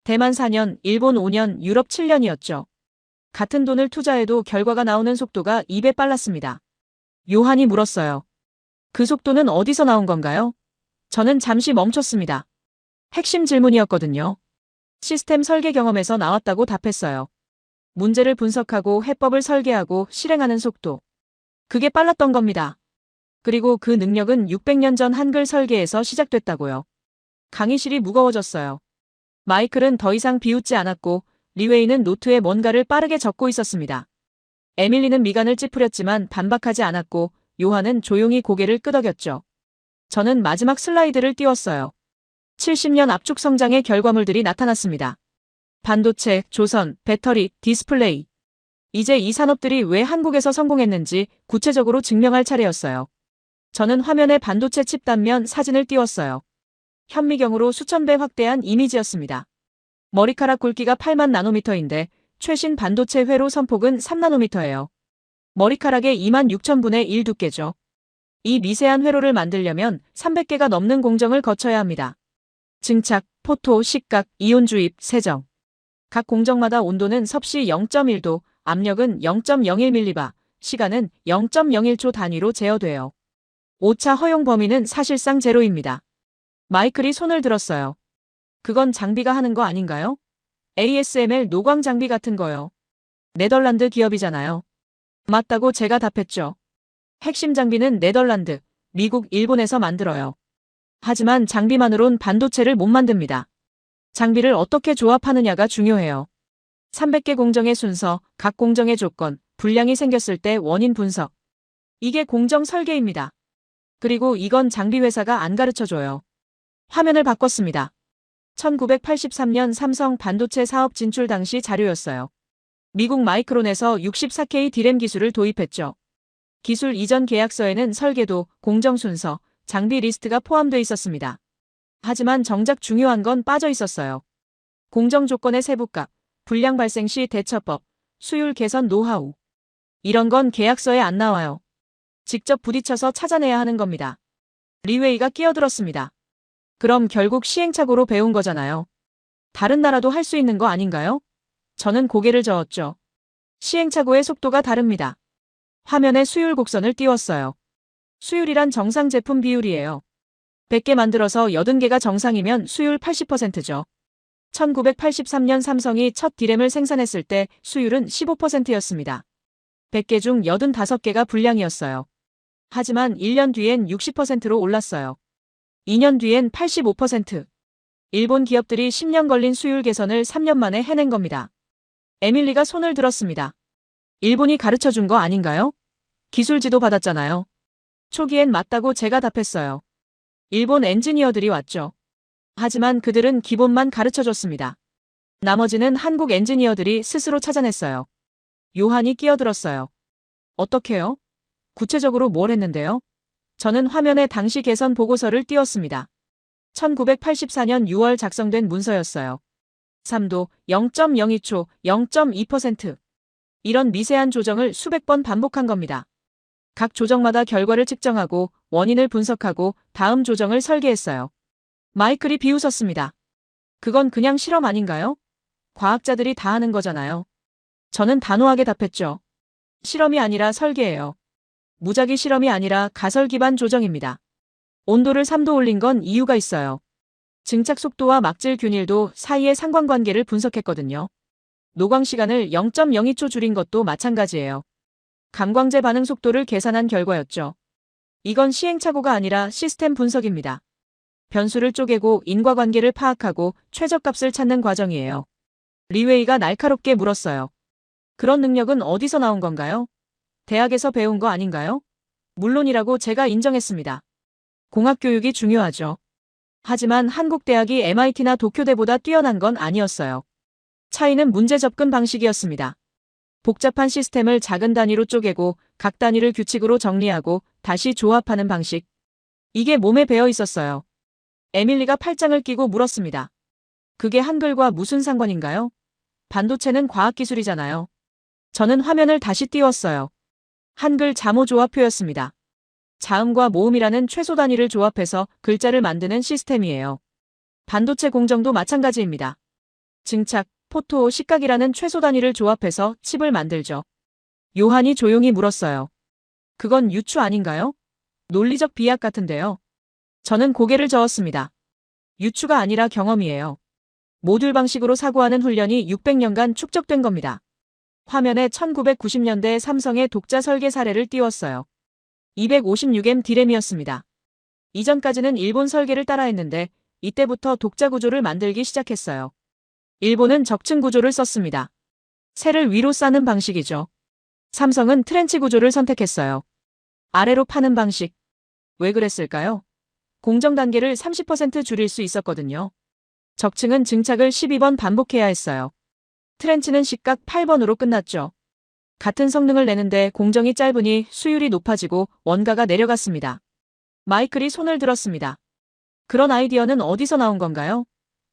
대만 4년, 일본 5년, 유럽 7년이었죠. 같은 돈을 투자해도 결과가 나오는 속도가 2배 빨랐습니다. 요한이 물었어요. 그 속도는 어디서 나온 건가요? 저는 잠시 멈췄습니다. 핵심 질문이었거든요. 시스템 설계 경험에서 나왔다고 답했어요. 문제를 분석하고 해법을 설계하고 실행하는 속도. 그게 빨랐던 겁니다. 그리고 그 능력은 600년 전 한글 설계에서 시작됐다고요. 강의실이 무거워졌어요. 마이클은 더 이상 비웃지 않았고 리웨이는 노트에 뭔가를 빠르게 적고 있었습니다. 에밀리는 미간을 찌푸렸지만 반박하지 않았고 요한은 조용히 고개를 끄덕였죠. 저는 마지막 슬라이드를 띄웠어요. 70년 압축 성장의 결과물들이 나타났습니다. 반도체, 조선, 배터리, 디스플레이. 이제 이 산업들이 왜 한국에서 성공했는지 구체적으로 증명할 차례였어요. 저는 화면에 반도체 칩 단면 사진을 띄웠어요. 현미경으로 수천 배 확대한 이미지였습니다. 머리카락 굵기가 8만 나노미터인데 최신 반도체 회로 선폭은 3나노미터예요. 머리카락의 2만 6천분의 1 두께죠. 이 미세한 회로를 만들려면 300개가 넘는 공정을 거쳐야 합니다. 증착, 포토, 식각, 이온 주입, 세정. 각 공정마다 온도는 섭씨 0.1도, 압력은 0.01mbar, 시간은 0.01초 단위로 제어돼요. 오차 허용 범위는 사실상 제로입니다. 마이클이 손을 들었어요. 그건 장비가 하는 거 아닌가요? ASML 노광 장비 같은 거요. 네덜란드 기업이잖아요. 맞다고 제가 답했죠. 핵심 장비는 네덜란드, 미국, 일본에서 만들어요. 하지만 장비만으론 반도체를 못 만듭니다. 장비를 어떻게 조합하느냐가 중요해요. 300개 공정의 순서, 각 공정의 조건, 불량이 생겼을 때 원인 분석. 이게 공정 설계입니다. 그리고 이건 장비 회사가 안 가르쳐줘요. 화면을 바꿨습니다. 1983년 삼성 반도체 사업 진출 당시 자료였어요. 미국 마이크론에서 64K 디램 기술을 도입했죠. 기술 이전 계약서에는 설계도, 공정 순서, 장비 리스트가 포함되어 있었습니다. 하지만 정작 중요한 건 빠져 있었어요. 공정 조건의 세부값, 불량 발생 시 대처법, 수율 개선 노하우. 이런 건 계약서에 안 나와요. 직접 부딪혀서 찾아내야 하는 겁니다. 리웨이가 끼어들었습니다. 그럼 결국 시행착오로 배운 거잖아요. 다른 나라도 할 수 있는 거 아닌가요? 저는 고개를 저었죠. 시행착오의 속도가 다릅니다. 화면에 수율 곡선을 띄웠어요. 수율이란 정상 제품 비율이에요. 100개 만들어서 80개가 정상이면 수율 80%죠. 1983년 삼성이 첫 디램을 생산했을 때 수율은 15%였습니다. 100개 중 85개가 불량이었어요. 하지만 1년 뒤엔 60%로 올랐어요. 2년 뒤엔 85%. 일본 기업들이 10년 걸린 수율 개선을 3년 만에 해낸 겁니다. 에밀리가 손을 들었습니다. 일본이 가르쳐준 거 아닌가요? 기술 지도 받았잖아요. 초기엔 맞다고 제가 답했어요. 일본 엔지니어들이 왔죠. 하지만 그들은 기본만 가르쳐줬습니다. 나머지는 한국 엔지니어들이 스스로 찾아냈어요. 요한이 끼어들었어요. 어떻게요? 구체적으로 뭘 했는데요? 저는 화면에 당시 개선 보고서를 띄웠습니다. 1984년 6월 작성된 문서였어요. 3도, 0.02초, 0.2%. 이런 미세한 조정을 수백 번 반복한 겁니다. 각 조정마다 결과를 측정하고 원인을 분석하고 다음 조정을 설계했어요. 마이클이 비웃었습니다. 그건 그냥 실험 아닌가요? 과학자들이 다 하는 거잖아요. 저는 단호하게 답했죠. 실험이 아니라 설계예요. 무작위 실험이 아니라 가설 기반 조정입니다. 온도를 3도 올린 건 이유가 있어요. 증착 속도와 막질 균일도 사이의 상관관계를 분석했거든요. 노광 시간을 0.02초 줄인 것도 마찬가지예요. 감광제 반응 속도를 계산한 결과였죠. 이건 시행착오가 아니라 시스템 분석입니다. 변수를 쪼개고 인과관계를 파악하고 최저값을 찾는 과정이에요. 리웨이가 날카롭게 물었어요. 그런 능력은 어디서 나온 건가요? 대학에서 배운 거 아닌가요? 물론이라고 제가 인정했습니다. 공학교육이 중요하죠. 하지만 한국 대학이 MIT나 도쿄대보다 뛰어난 건 아니었어요. 차이는 문제 접근 방식이었습니다. 복잡한 시스템을 작은 단위로 쪼개고 각 단위를 규칙으로 정리하고 다시 조합하는 방식. 이게 몸에 배어 있었어요. 에밀리가 팔짱을 끼고 물었습니다. 그게 한글과 무슨 상관인가요? 반도체는 과학기술이잖아요. 저는 화면을 다시 띄웠어요. 한글 자모 조합표였습니다. 자음과 모음이라는 최소 단위를 조합해서 글자를 만드는 시스템이에요. 반도체 공정도 마찬가지입니다. 증착, 포토, 식각이라는 최소 단위를 조합해서 칩을 만들죠. 요한이 조용히 물었어요. 그건 유추 아닌가요? 논리적 비약 같은데요. 저는 고개를 저었습니다. 유추가 아니라 경험이에요. 모듈 방식으로 사고하는 훈련이 600년간 축적된 겁니다. 화면에 1990년대 삼성의 독자 설계 사례를 띄웠어요. 256M D램이었습니다. 이전까지는 일본 설계를 따라했는데 이때부터 독자 구조를 만들기 시작했어요. 일본은 적층 구조를 썼습니다. 셀을 위로 쌓는 방식이죠. 삼성은 트렌치 구조를 선택했어요. 아래로 파는 방식. 왜 그랬을까요? 공정 단계를 30% 줄일 수 있었거든요. 적층은 증착을 12번 반복해야 했어요. 트렌치는 시각 8번으로 끝났죠. 같은 성능을 내는데 공정이 짧으니 수율이 높아지고 원가가 내려갔습니다. 마이클이 손을 들었습니다. 그런 아이디어는 어디서 나온 건가요?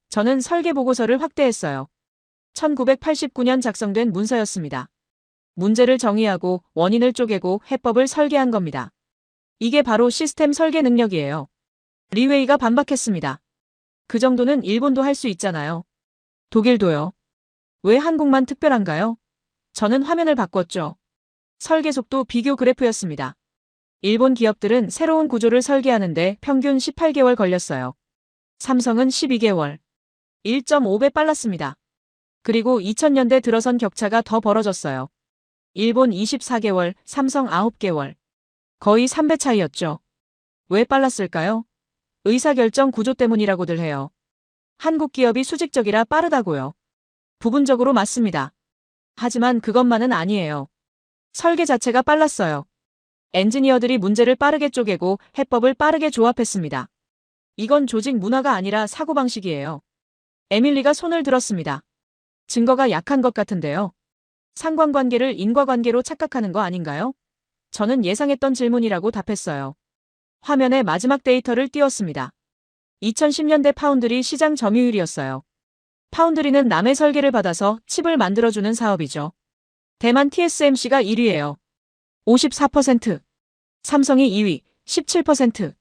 저는 설계 보고서를 확대했어요. 1989년 작성된 문서였습니다. 문제를 정의하고 원인을 쪼개고 해법을 설계한 겁니다. 이게 바로 시스템 설계 능력이에요. 리웨이가 반박했습니다. 그 정도는 일본도 할 수 있잖아요. 독일도요. 왜 한국만 특별한가요? 저는 화면을 바꿨죠. 설계 속도 비교 그래프였습니다. 일본 기업들은 새로운 구조를 설계하는데 평균 18개월 걸렸어요. 삼성은 12개월. 1.5배 빨랐습니다. 그리고 2000년대 들어선 격차가 더 벌어졌어요. 일본 24개월, 삼성 9개월. 거의 3배 차이였죠. 왜 빨랐을까요? 의사결정 구조 때문이라고들 해요. 한국 기업이 수직적이라 빠르다고요. 부분적으로 맞습니다. 하지만 그것만은 아니에요. 설계 자체가 빨랐어요. 엔지니어들이 문제를 빠르게 쪼개고 해법을 빠르게 조합했습니다. 이건 조직 문화가 아니라 사고방식이에요. 에밀리가 손을 들었습니다. 증거가 약한 것 같은데요. 상관관계를 인과관계로 착각하는 거 아닌가요? 저는 예상했던 질문이라고 답했어요. 화면에 마지막 데이터를 띄웠습니다. 2010년대 파운드리 시장 점유율이었어요. 파운드리는 남의 설계를 받아서 칩을 만들어주는 사업이죠. 대만 TSMC가 1위예요. 54%. 삼성이 2위, 17%.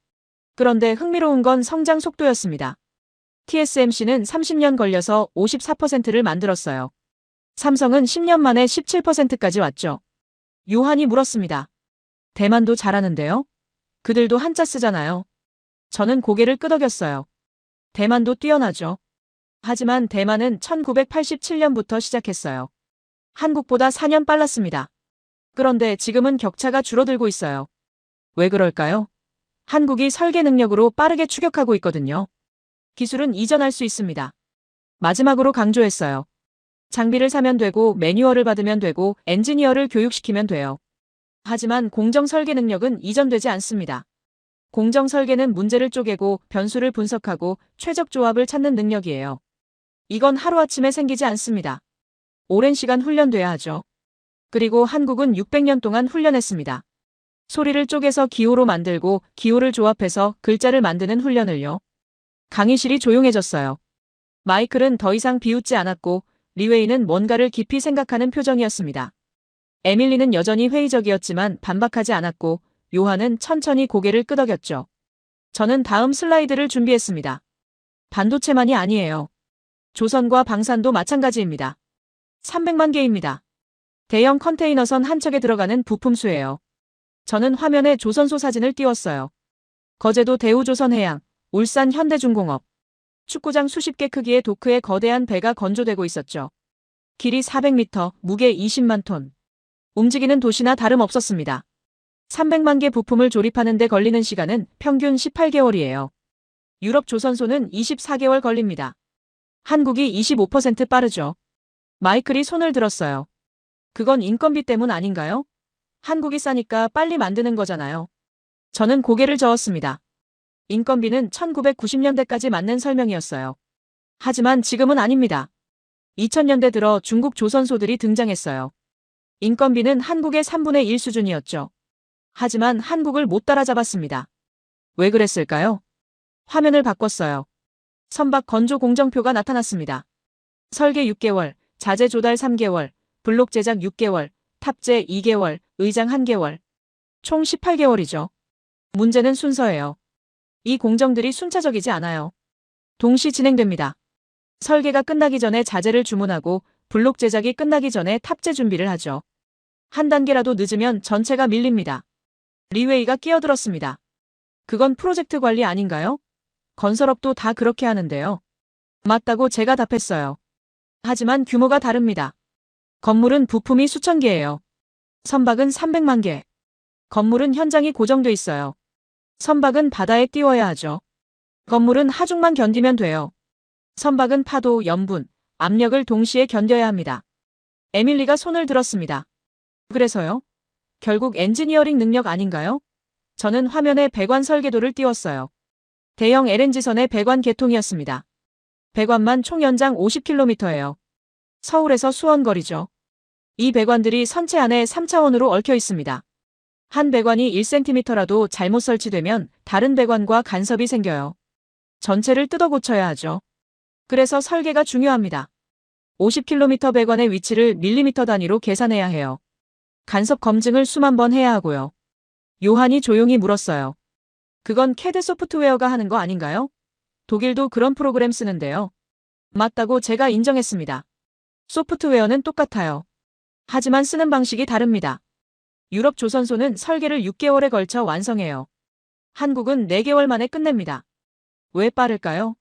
그런데 흥미로운 건 성장 속도였습니다. TSMC는 30년 걸려서 54%를 만들었어요. 삼성은 10년 만에 17%까지 왔죠. 요한이 물었습니다. 대만도 잘하는데요? 그들도 한자 쓰잖아요. 저는 고개를 끄덕였어요. 대만도 뛰어나죠. 하지만 대만은 1987년부터 시작했어요. 한국보다 4년 빨랐습니다. 그런데 지금은 격차가 줄어들고 있어요. 왜 그럴까요? 한국이 설계 능력으로 빠르게 추격하고 있거든요. 기술은 이전할 수 있습니다. 마지막으로 강조했어요. 장비를 사면 되고 매뉴얼을 받으면 되고 엔지니어를 교육시키면 돼요. 하지만 공정 설계 능력은 이전되지 않습니다. 공정 설계는 문제를 쪼개고 변수를 분석하고 최적 조합을 찾는 능력이에요. 이건 하루아침에 생기지 않습니다. 오랜 시간 훈련돼야 하죠. 그리고 한국은 600년 동안 훈련했습니다. 소리를 쪼개서 기호로 만들고 기호를 조합해서 글자를 만드는 훈련을요. 강의실이 조용해졌어요. 마이클은 더 이상 비웃지 않았고 리웨이는 뭔가를 깊이 생각하는 표정이었습니다. 에밀리는 여전히 회의적이었지만 반박하지 않았고 요한은 천천히 고개를 끄덕였죠. 저는 다음 슬라이드를 준비했습니다. 반도체만이 아니에요. 조선과 방산도 마찬가지입니다. 300만 개입니다. 대형 컨테이너선 한 척에 들어가는 부품 수예요. 저는 화면에 조선소 사진을 띄웠어요. 거제도 대우조선해양, 울산 현대중공업. 축구장 수십 개 크기의 도크에 거대한 배가 건조되고 있었죠. 길이 400m, 무게 20만 톤. 움직이는 도시나 다름없었습니다. 300만 개 부품을 조립하는 데 걸리는 시간은 평균 18개월이에요. 유럽 조선소는 24개월 걸립니다. 한국이 25% 빠르죠. 마이클이 손을 들었어요. 그건 인건비 때문 아닌가요? 한국이 싸니까 빨리 만드는 거잖아요. 저는 고개를 저었습니다. 인건비는 1990년대까지 맞는 설명이었어요. 하지만 지금은 아닙니다. 2000년대 들어 중국 조선소들이 등장했어요. 인건비는 한국의 3분의 1 수준이었죠. 하지만 한국을 못 따라잡았습니다. 왜 그랬을까요? 화면을 바꿨어요. 선박 건조 공정표가 나타났습니다. 설계 6개월, 자재 조달 3개월, 블록 제작 6개월, 탑재 2개월, 의장 1개월. 총 18개월이죠. 문제는 순서예요. 이 공정들이 순차적이지 않아요. 동시 진행됩니다. 설계가 끝나기 전에 자재를 주문하고 블록 제작이 끝나기 전에 탑재 준비를 하죠. 한 단계라도 늦으면 전체가 밀립니다. 리웨이가 끼어들었습니다. 그건 프로젝트 관리 아닌가요? 건설업도 다 그렇게 하는데요. 맞다고 제가 답했어요. 하지만 규모가 다릅니다. 건물은 부품이 수천 개예요. 선박은 300만 개. 건물은 현장이 고정돼 있어요. 선박은 바다에 띄워야 하죠. 건물은 하중만 견디면 돼요. 선박은 파도, 염분, 압력을 동시에 견뎌야 합니다. 에밀리가 손을 들었습니다. 그래서요? 결국 엔지니어링 능력 아닌가요? 저는 화면에 배관 설계도를 띄웠어요. 대형 LNG선의 배관 계통이었습니다. 배관만 총 연장 50km예요. 서울에서 수원 거리죠. 이 배관들이 선체 안에 3차원으로 얽혀 있습니다. 한 배관이 1cm라도 잘못 설치되면 다른 배관과 간섭이 생겨요. 전체를 뜯어 고쳐야 하죠. 그래서 설계가 중요합니다. 50km 배관의 위치를 밀리미터 단위로 계산해야 해요. 간섭 검증을 수만 번 해야 하고요. 요한이 조용히 물었어요. 그건 CAD 소프트웨어가 하는 거 아닌가요? 독일도 그런 프로그램 쓰는데요. 맞다고 제가 인정했습니다. 소프트웨어는 똑같아요. 하지만 쓰는 방식이 다릅니다. 유럽 조선소는 설계를 6개월에 걸쳐 완성해요. 한국은 4개월 만에 끝냅니다. 왜 빠를까요?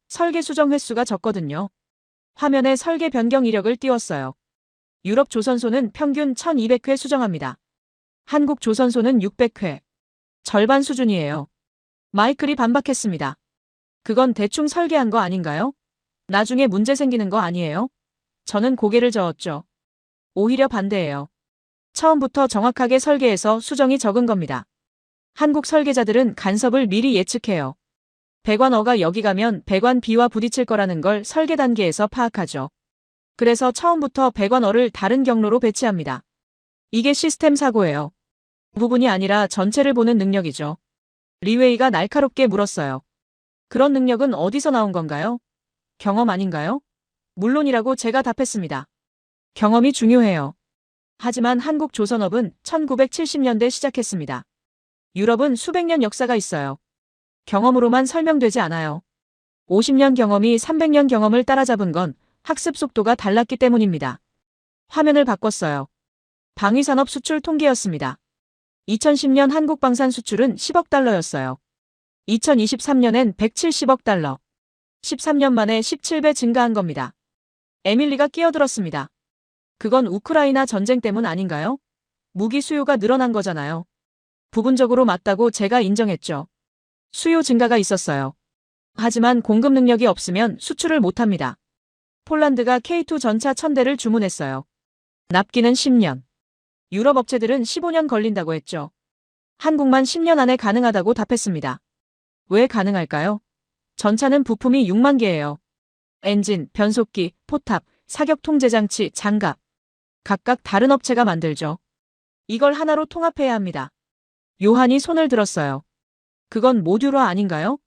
설계 수정 횟수가 적거든요. 화면에 설계 변경 이력을 띄웠어요. 유럽 조선소는 평균 1200회 수정합니다. 한국 조선소는 600회. 절반 수준이에요. 마이클이 반박했습니다. 그건 대충 설계한 거 아닌가요? 나중에 문제 생기는 거 아니에요? 저는 고개를 저었죠. 오히려 반대예요. 처음부터 정확하게 설계해서 수정이 적은 겁니다. 한국 설계자들은 간섭을 미리 예측해요. 배관어가 여기 가면 배관 B와 부딪힐 거라는 걸 설계 단계에서 파악하죠. 그래서 처음부터 배관어를 다른 경로로 배치합니다. 이게 시스템 사고예요. 부분이 아니라 전체를 보는 능력이죠. 리웨이가 날카롭게 물었어요. 그런 능력은 어디서 나온 건가요? 경험 아닌가요? 물론이라고 제가 답했습니다. 경험이 중요해요. 하지만 한국 조선업은 1970년대 시작했습니다. 유럽은 수백 년 역사가 있어요. 경험으로만 설명되지 않아요. 50년 경험이 300년 경험을 따라잡은 건 학습 속도가 달랐기 때문입니다. 화면을 바꿨어요. 방위산업 수출 통계였습니다. 2010년 한국 방산 수출은 10억 달러였어요. 2023년엔 170억 달러. 13년 만에 17배 증가한 겁니다. 에밀리가 끼어들었습니다. 그건 우크라이나 전쟁 때문 아닌가요? 무기 수요가 늘어난 거잖아요. 부분적으로 맞다고 제가 인정했죠. 수요 증가가 있었어요. 하지만 공급 능력이 없으면 수출을 못합니다. 폴란드가 K2 전차 1000대를 주문했어요. 납기는 10년. 유럽 업체들은 15년 걸린다고 했죠. 한국만 10년 안에 가능하다고 답했습니다. 왜 가능할까요? 전차는 부품이 6만 개예요. 엔진, 변속기, 포탑, 사격 통제장치, 장갑. 각각 다른 업체가 만들죠. 이걸 하나로 통합해야 합니다. 요한이 손을 들었어요. 그건 모듈화 아닌가요?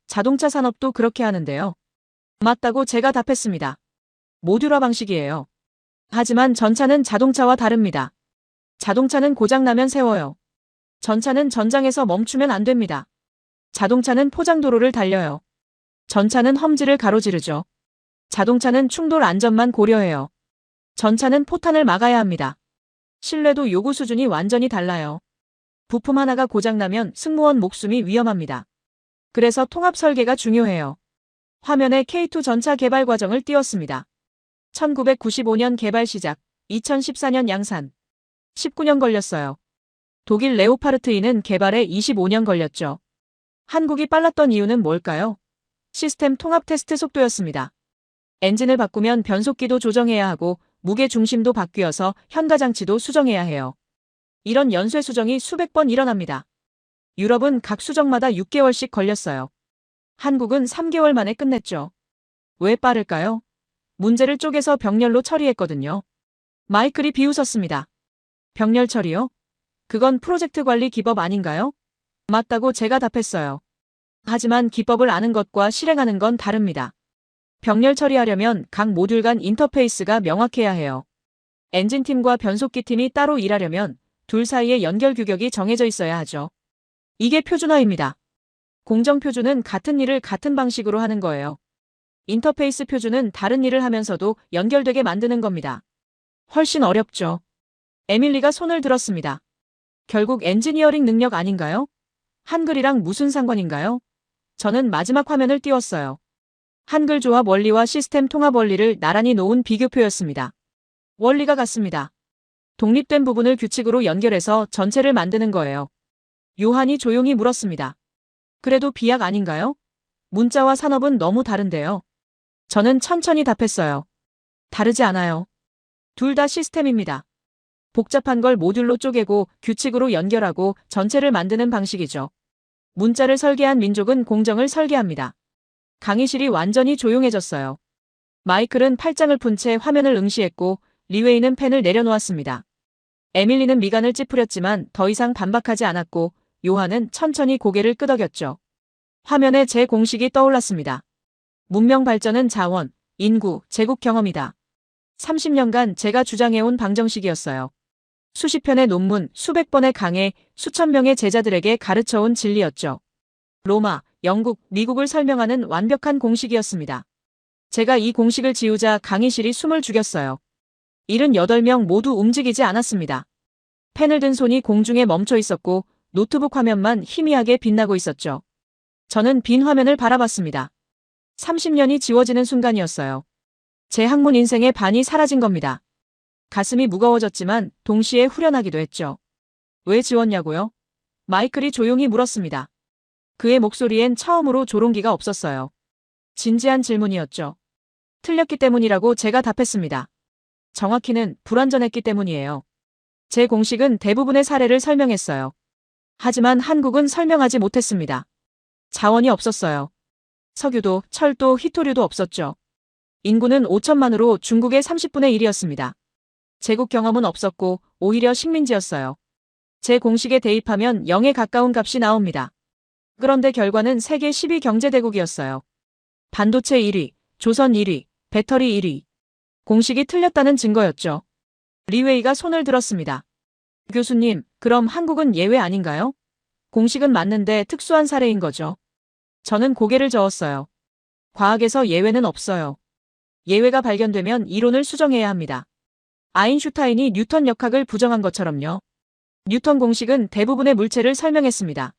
자동차 산업도 그렇게 하는데요. 맞다고 제가 답했습니다. 모듈화 방식이에요. 하지만 전차는 자동차와 다릅니다. 자동차는 고장나면 세워요. 전차는 전장에서 멈추면 안 됩니다. 자동차는 포장도로를 달려요. 전차는 험지를 가로지르죠. 자동차는 충돌 안전만 고려해요. 전차는 포탄을 막아야 합니다. 신뢰도 요구 수준이 완전히 달라요. 부품 하나가 고장나면 승무원 목숨이 위험합니다. 그래서 통합 설계가 중요해요. 화면에 K2 전차 개발 과정을 띄웠습니다. 1995년 개발 시작, 2014년 양산. 19년 걸렸어요. 독일 레오파르트2는 개발에 25년 걸렸죠. 한국이 빨랐던 이유는 뭘까요? 시스템 통합 테스트 속도였습니다. 엔진을 바꾸면 변속기도 조정해야 하고 무게 중심도 바뀌어서 현가장치도 수정해야 해요. 이런 연쇄 수정이 수백 번 일어납니다. 유럽은 각 수정마다 6개월씩 걸렸어요. 한국은 3개월 만에 끝냈죠. 왜 빠를까요? 문제를 쪼개서 병렬로 처리했거든요. 마이클이 비웃었습니다. 병렬 처리요? 그건 프로젝트 관리 기법 아닌가요? 맞다고 제가 답했어요. 하지만 기법을 아는 것과 실행하는 건 다릅니다. 병렬 처리하려면 각 모듈 간 인터페이스가 명확해야 해요. 엔진팀과 변속기팀이 따로 일하려면 둘 사이의 연결 규격이 정해져 있어야 하죠. 이게 표준화입니다. 공정 표준은 같은 일을 같은 방식으로 하는 거예요. 인터페이스 표준은 다른 일을 하면서도 연결되게 만드는 겁니다. 훨씬 어렵죠. 에밀리가 손을 들었습니다. 결국 엔지니어링 능력 아닌가요? 한글이랑 무슨 상관인가요? 저는 마지막 화면을 띄웠어요. 한글 조합 원리와 시스템 통합 원리를 나란히 놓은 비교표였습니다. 원리가 같습니다. 독립된 부분을 규칙으로 연결해서 전체를 만드는 거예요. 요한이 조용히 물었습니다. 그래도 비약 아닌가요? 문자와 산업은 너무 다른데요. 저는 천천히 답했어요. 다르지 않아요. 둘 다 시스템입니다. 복잡한 걸 모듈로 쪼개고 규칙으로 연결하고 전체를 만드는 방식이죠. 문자를 설계한 민족은 공정을 설계합니다. 강의실이 완전히 조용해졌어요. 마이클은 팔짱을 푼 채 화면을 응시했고 리웨이는 펜을 내려놓았습니다. 에밀리는 미간을 찌푸렸지만 더 이상 반박하지 않았고 요한은 천천히 고개를 끄덕였죠. 화면에 제 공식이 떠올랐습니다. 문명 발전은 자원, 인구, 제국 경험이다. 30년간 제가 주장해온 방정식이었어요. 수십 편의 논문, 수백 번의 강해, 수천 명의 제자들에게 가르쳐온 진리였죠. 로마, 영국, 미국을 설명하는 완벽한 공식이었습니다. 제가 이 공식을 지우자 강의실이 숨을 죽였어요. 78명 모두 움직이지 않았습니다. 펜을 든 손이 공중에 멈춰 있었고 노트북 화면만 희미하게 빛나고 있었죠. 저는 빈 화면을 바라봤습니다. 30년이 지워지는 순간이었어요. 제 학문 인생의 반이 사라진 겁니다. 가슴이 무거워졌지만 동시에 후련하기도 했죠. 왜 지웠냐고요? 마이클이 조용히 물었습니다. 그의 목소리엔 처음으로 조롱기가 없었어요. 진지한 질문이었죠. 틀렸기 때문이라고 제가 답했습니다. 정확히는 불완전했기 때문이에요. 제 공식은 대부분의 사례를 설명했어요. 하지만 한국은 설명하지 못했습니다. 자원이 없었어요. 석유도, 철도, 희토류도 없었죠. 인구는 5천만으로 중국의 30분의 1이었습니다. 제국 경험은 없었고 오히려 식민지였어요. 제 공식에 대입하면 0에 가까운 값이 나옵니다. 그런데 결과는 세계 10위 경제대국이었어요. 반도체 1위, 조선 1위, 배터리 1위. 공식이 틀렸다는 증거였죠. 리웨이가 손을 들었습니다. 교수님, 그럼 한국은 예외 아닌가요? 공식은 맞는데 특수한 사례인 거죠. 저는 고개를 저었어요. 과학에서 예외는 없어요. 예외가 발견되면 이론을 수정해야 합니다. 아인슈타인이 뉴턴 역학을 부정한 것처럼요. 뉴턴 공식은 대부분의 물체를 설명했습니다.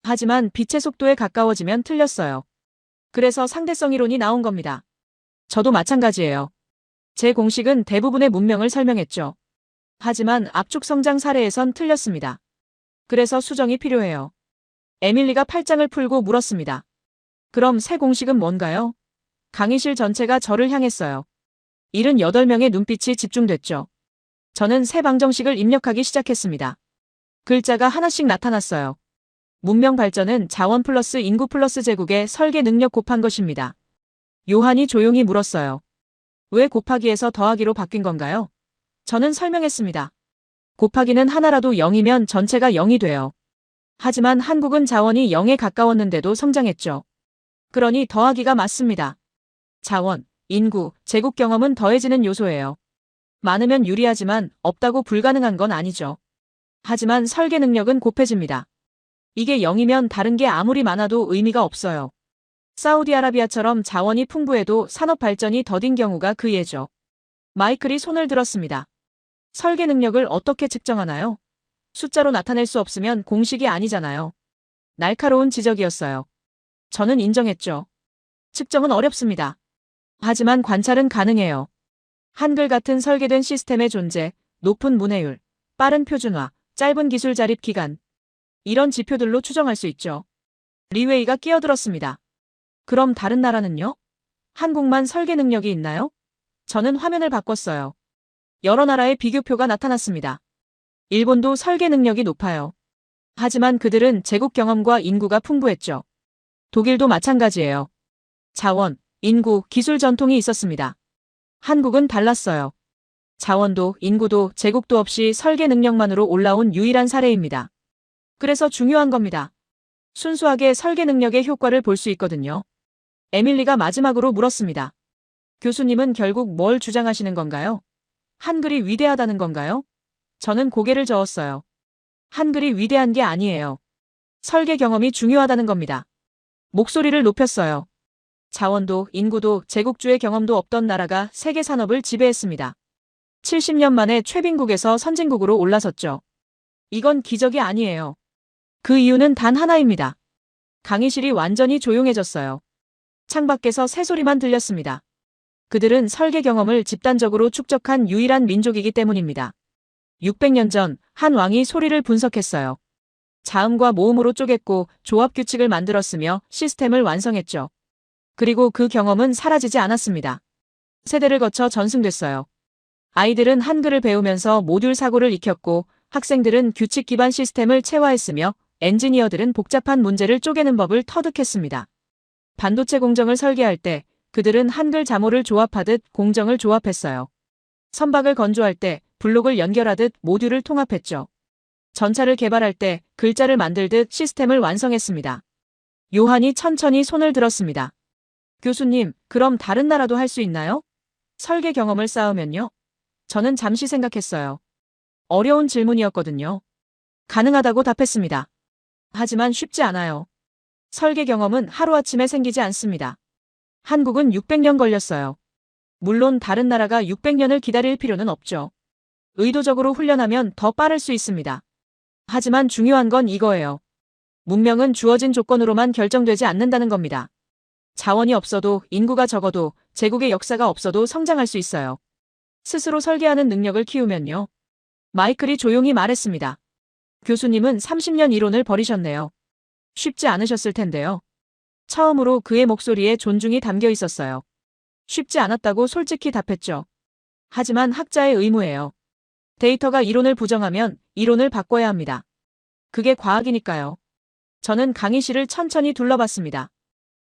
하지만 빛의 속도에 가까워지면 틀렸어요. 그래서 상대성 이론이 나온 겁니다. 저도 마찬가지예요. 제 공식은 대부분의 문명을 설명했죠. 하지만 압축 성장 사례에선 틀렸습니다. 그래서 수정이 필요해요. 에밀리가 팔짱을 풀고 물었습니다. 그럼 새 공식은 뭔가요? 강의실 전체가 저를 향했어요. 78명의 눈빛이 집중됐죠. 저는 새 방정식을 입력하기 시작했습니다. 글자가 하나씩 나타났어요. 문명 발전은 자원 플러스 인구 플러스 제국의 설계 능력 곱한 것입니다. 요한이 조용히 물었어요. 왜 곱하기에서 더하기로 바뀐 건가요? 저는 설명했습니다. 곱하기는 하나라도 0이면 전체가 0이 돼요. 하지만 한국은 자원이 0에 가까웠는데도 성장했죠. 그러니 더하기가 맞습니다. 자원, 인구, 제국 경험은 더해지는 요소예요. 많으면 유리하지만 없다고 불가능한 건 아니죠. 하지만 설계 능력은 곱해집니다. 이게 0이면 다른 게 아무리 많아도 의미가 없어요. 사우디아라비아처럼 자원이 풍부해도 산업 발전이 더딘 경우가 그 예죠. 마이클이 손을 들었습니다. 설계 능력을 어떻게 측정하나요? 숫자로 나타낼 수 없으면 공식이 아니잖아요. 날카로운 지적이었어요. 저는 인정했죠. 측정은 어렵습니다. 하지만 관찰은 가능해요. 한글 같은 설계된 시스템의 존재, 높은 문해율, 빠른 표준화, 짧은 기술 자립 기간. 이런 지표들로 추정할 수 있죠. 리웨이가 끼어들었습니다. 그럼 다른 나라는요? 한국만 설계 능력이 있나요? 저는 화면을 바꿨어요. 여러 나라의 비교표가 나타났습니다. 일본도 설계 능력이 높아요. 하지만 그들은 제국 경험과 인구가 풍부했죠. 독일도 마찬가지예요. 자원, 인구, 기술 전통이 있었습니다. 한국은 달랐어요. 자원도 인구도 제국도 없이 설계 능력만으로 올라온 유일한 사례입니다. 그래서 중요한 겁니다. 순수하게 설계 능력의 효과를 볼 수 있거든요. 에밀리가 마지막으로 물었습니다. 교수님은 결국 뭘 주장하시는 건가요? 한글이 위대하다는 건가요? 저는 고개를 저었어요. 한글이 위대한 게 아니에요. 설계 경험이 중요하다는 겁니다. 목소리를 높였어요. 자원도 인구도 제국주의 경험도 없던 나라가 세계 산업을 지배했습니다. 70년 만에 최빈국에서 선진국으로 올라섰죠. 이건 기적이 아니에요. 그 이유는 단 하나입니다. 강의실이 완전히 조용해졌어요. 창밖에서 새소리만 들렸습니다. 그들은 설계 경험을 집단적으로 축적한 유일한 민족이기 때문입니다. 600년 전 한 왕이 소리를 분석했어요. 자음과 모음으로 쪼갰고 조합 규칙을 만들었으며 시스템을 완성했죠. 그리고 그 경험은 사라지지 않았습니다. 세대를 거쳐 전승됐어요. 아이들은 한글을 배우면서 모듈 사고를 익혔고 학생들은 규칙 기반 시스템을 체화했으며 엔지니어들은 복잡한 문제를 쪼개는 법을 터득했습니다. 반도체 공정을 설계할 때 그들은 한글 자모를 조합하듯 공정을 조합했어요. 선박을 건조할 때 블록을 연결하듯 모듈을 통합했죠. 전차를 개발할 때 글자를 만들듯 시스템을 완성했습니다. 요한이 천천히 손을 들었습니다. 교수님, 그럼 다른 나라도 할 수 있나요? 설계 경험을 쌓으면요? 저는 잠시 생각했어요. 어려운 질문이었거든요. 가능하다고 답했습니다. 하지만 쉽지 않아요. 설계 경험은 하루아침에 생기지 않습니다. 한국은 600년 걸렸어요. 물론 다른 나라가 600년을 기다릴 필요는 없죠. 의도적으로 훈련하면 더 빠를 수 있습니다. 하지만 중요한 건 이거예요. 문명은 주어진 조건으로만 결정되지 않는다는 겁니다. 자원이 없어도, 인구가 적어도, 제국의 역사가 없어도 성장할 수 있어요. 스스로 설계하는 능력을 키우면요. 마이클이 조용히 말했습니다. 교수님은 30년 이론을 버리셨네요. 쉽지 않으셨을 텐데요. 처음으로 그의 목소리에 존중이 담겨 있었어요. 쉽지 않았다고 솔직히 답했죠. 하지만 학자의 의무예요. 데이터가 이론을 부정하면 이론을 바꿔야 합니다. 그게 과학이니까요. 저는 강의실을 천천히 둘러봤습니다.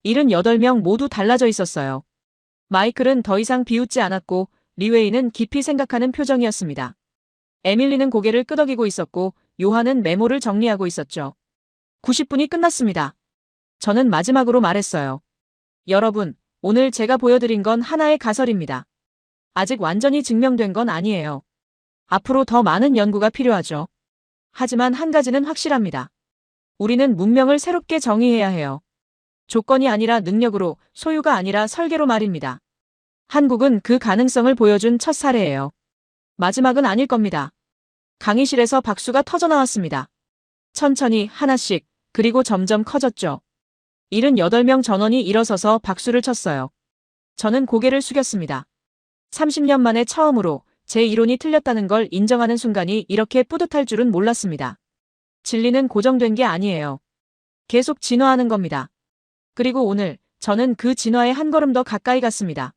78명 모두 달라져 있었어요. 마이클은 더 이상 비웃지 않았고 리웨이는 깊이 생각하는 표정이었습니다. 에밀리는 고개를 끄덕이고 있었고 요한은 메모를 정리하고 있었죠. 90분이 끝났습니다. 저는 마지막으로 말했어요. 여러분, 오늘 제가 보여드린 건 하나의 가설입니다. 아직 완전히 증명된 건 아니에요. 앞으로 더 많은 연구가 필요하죠. 하지만 한 가지는 확실합니다. 우리는 문명을 새롭게 정의해야 해요. 조건이 아니라 능력으로, 소유가 아니라 설계로 말입니다. 한국은 그 가능성을 보여준 첫 사례예요. 마지막은 아닐 겁니다. 강의실에서 박수가 터져나왔습니다. 천천히 하나씩, 그리고 점점 커졌죠. 78명 전원이 일어서서 박수를 쳤어요. 저는 고개를 숙였습니다. 30년 만에 처음으로 제 이론이 틀렸다는 걸 인정하는 순간이 이렇게 뿌듯할 줄은 몰랐습니다. 진리는 고정된 게 아니에요. 계속 진화하는 겁니다. 그리고 오늘 저는 그 진화에 한 걸음 더 가까이 갔습니다.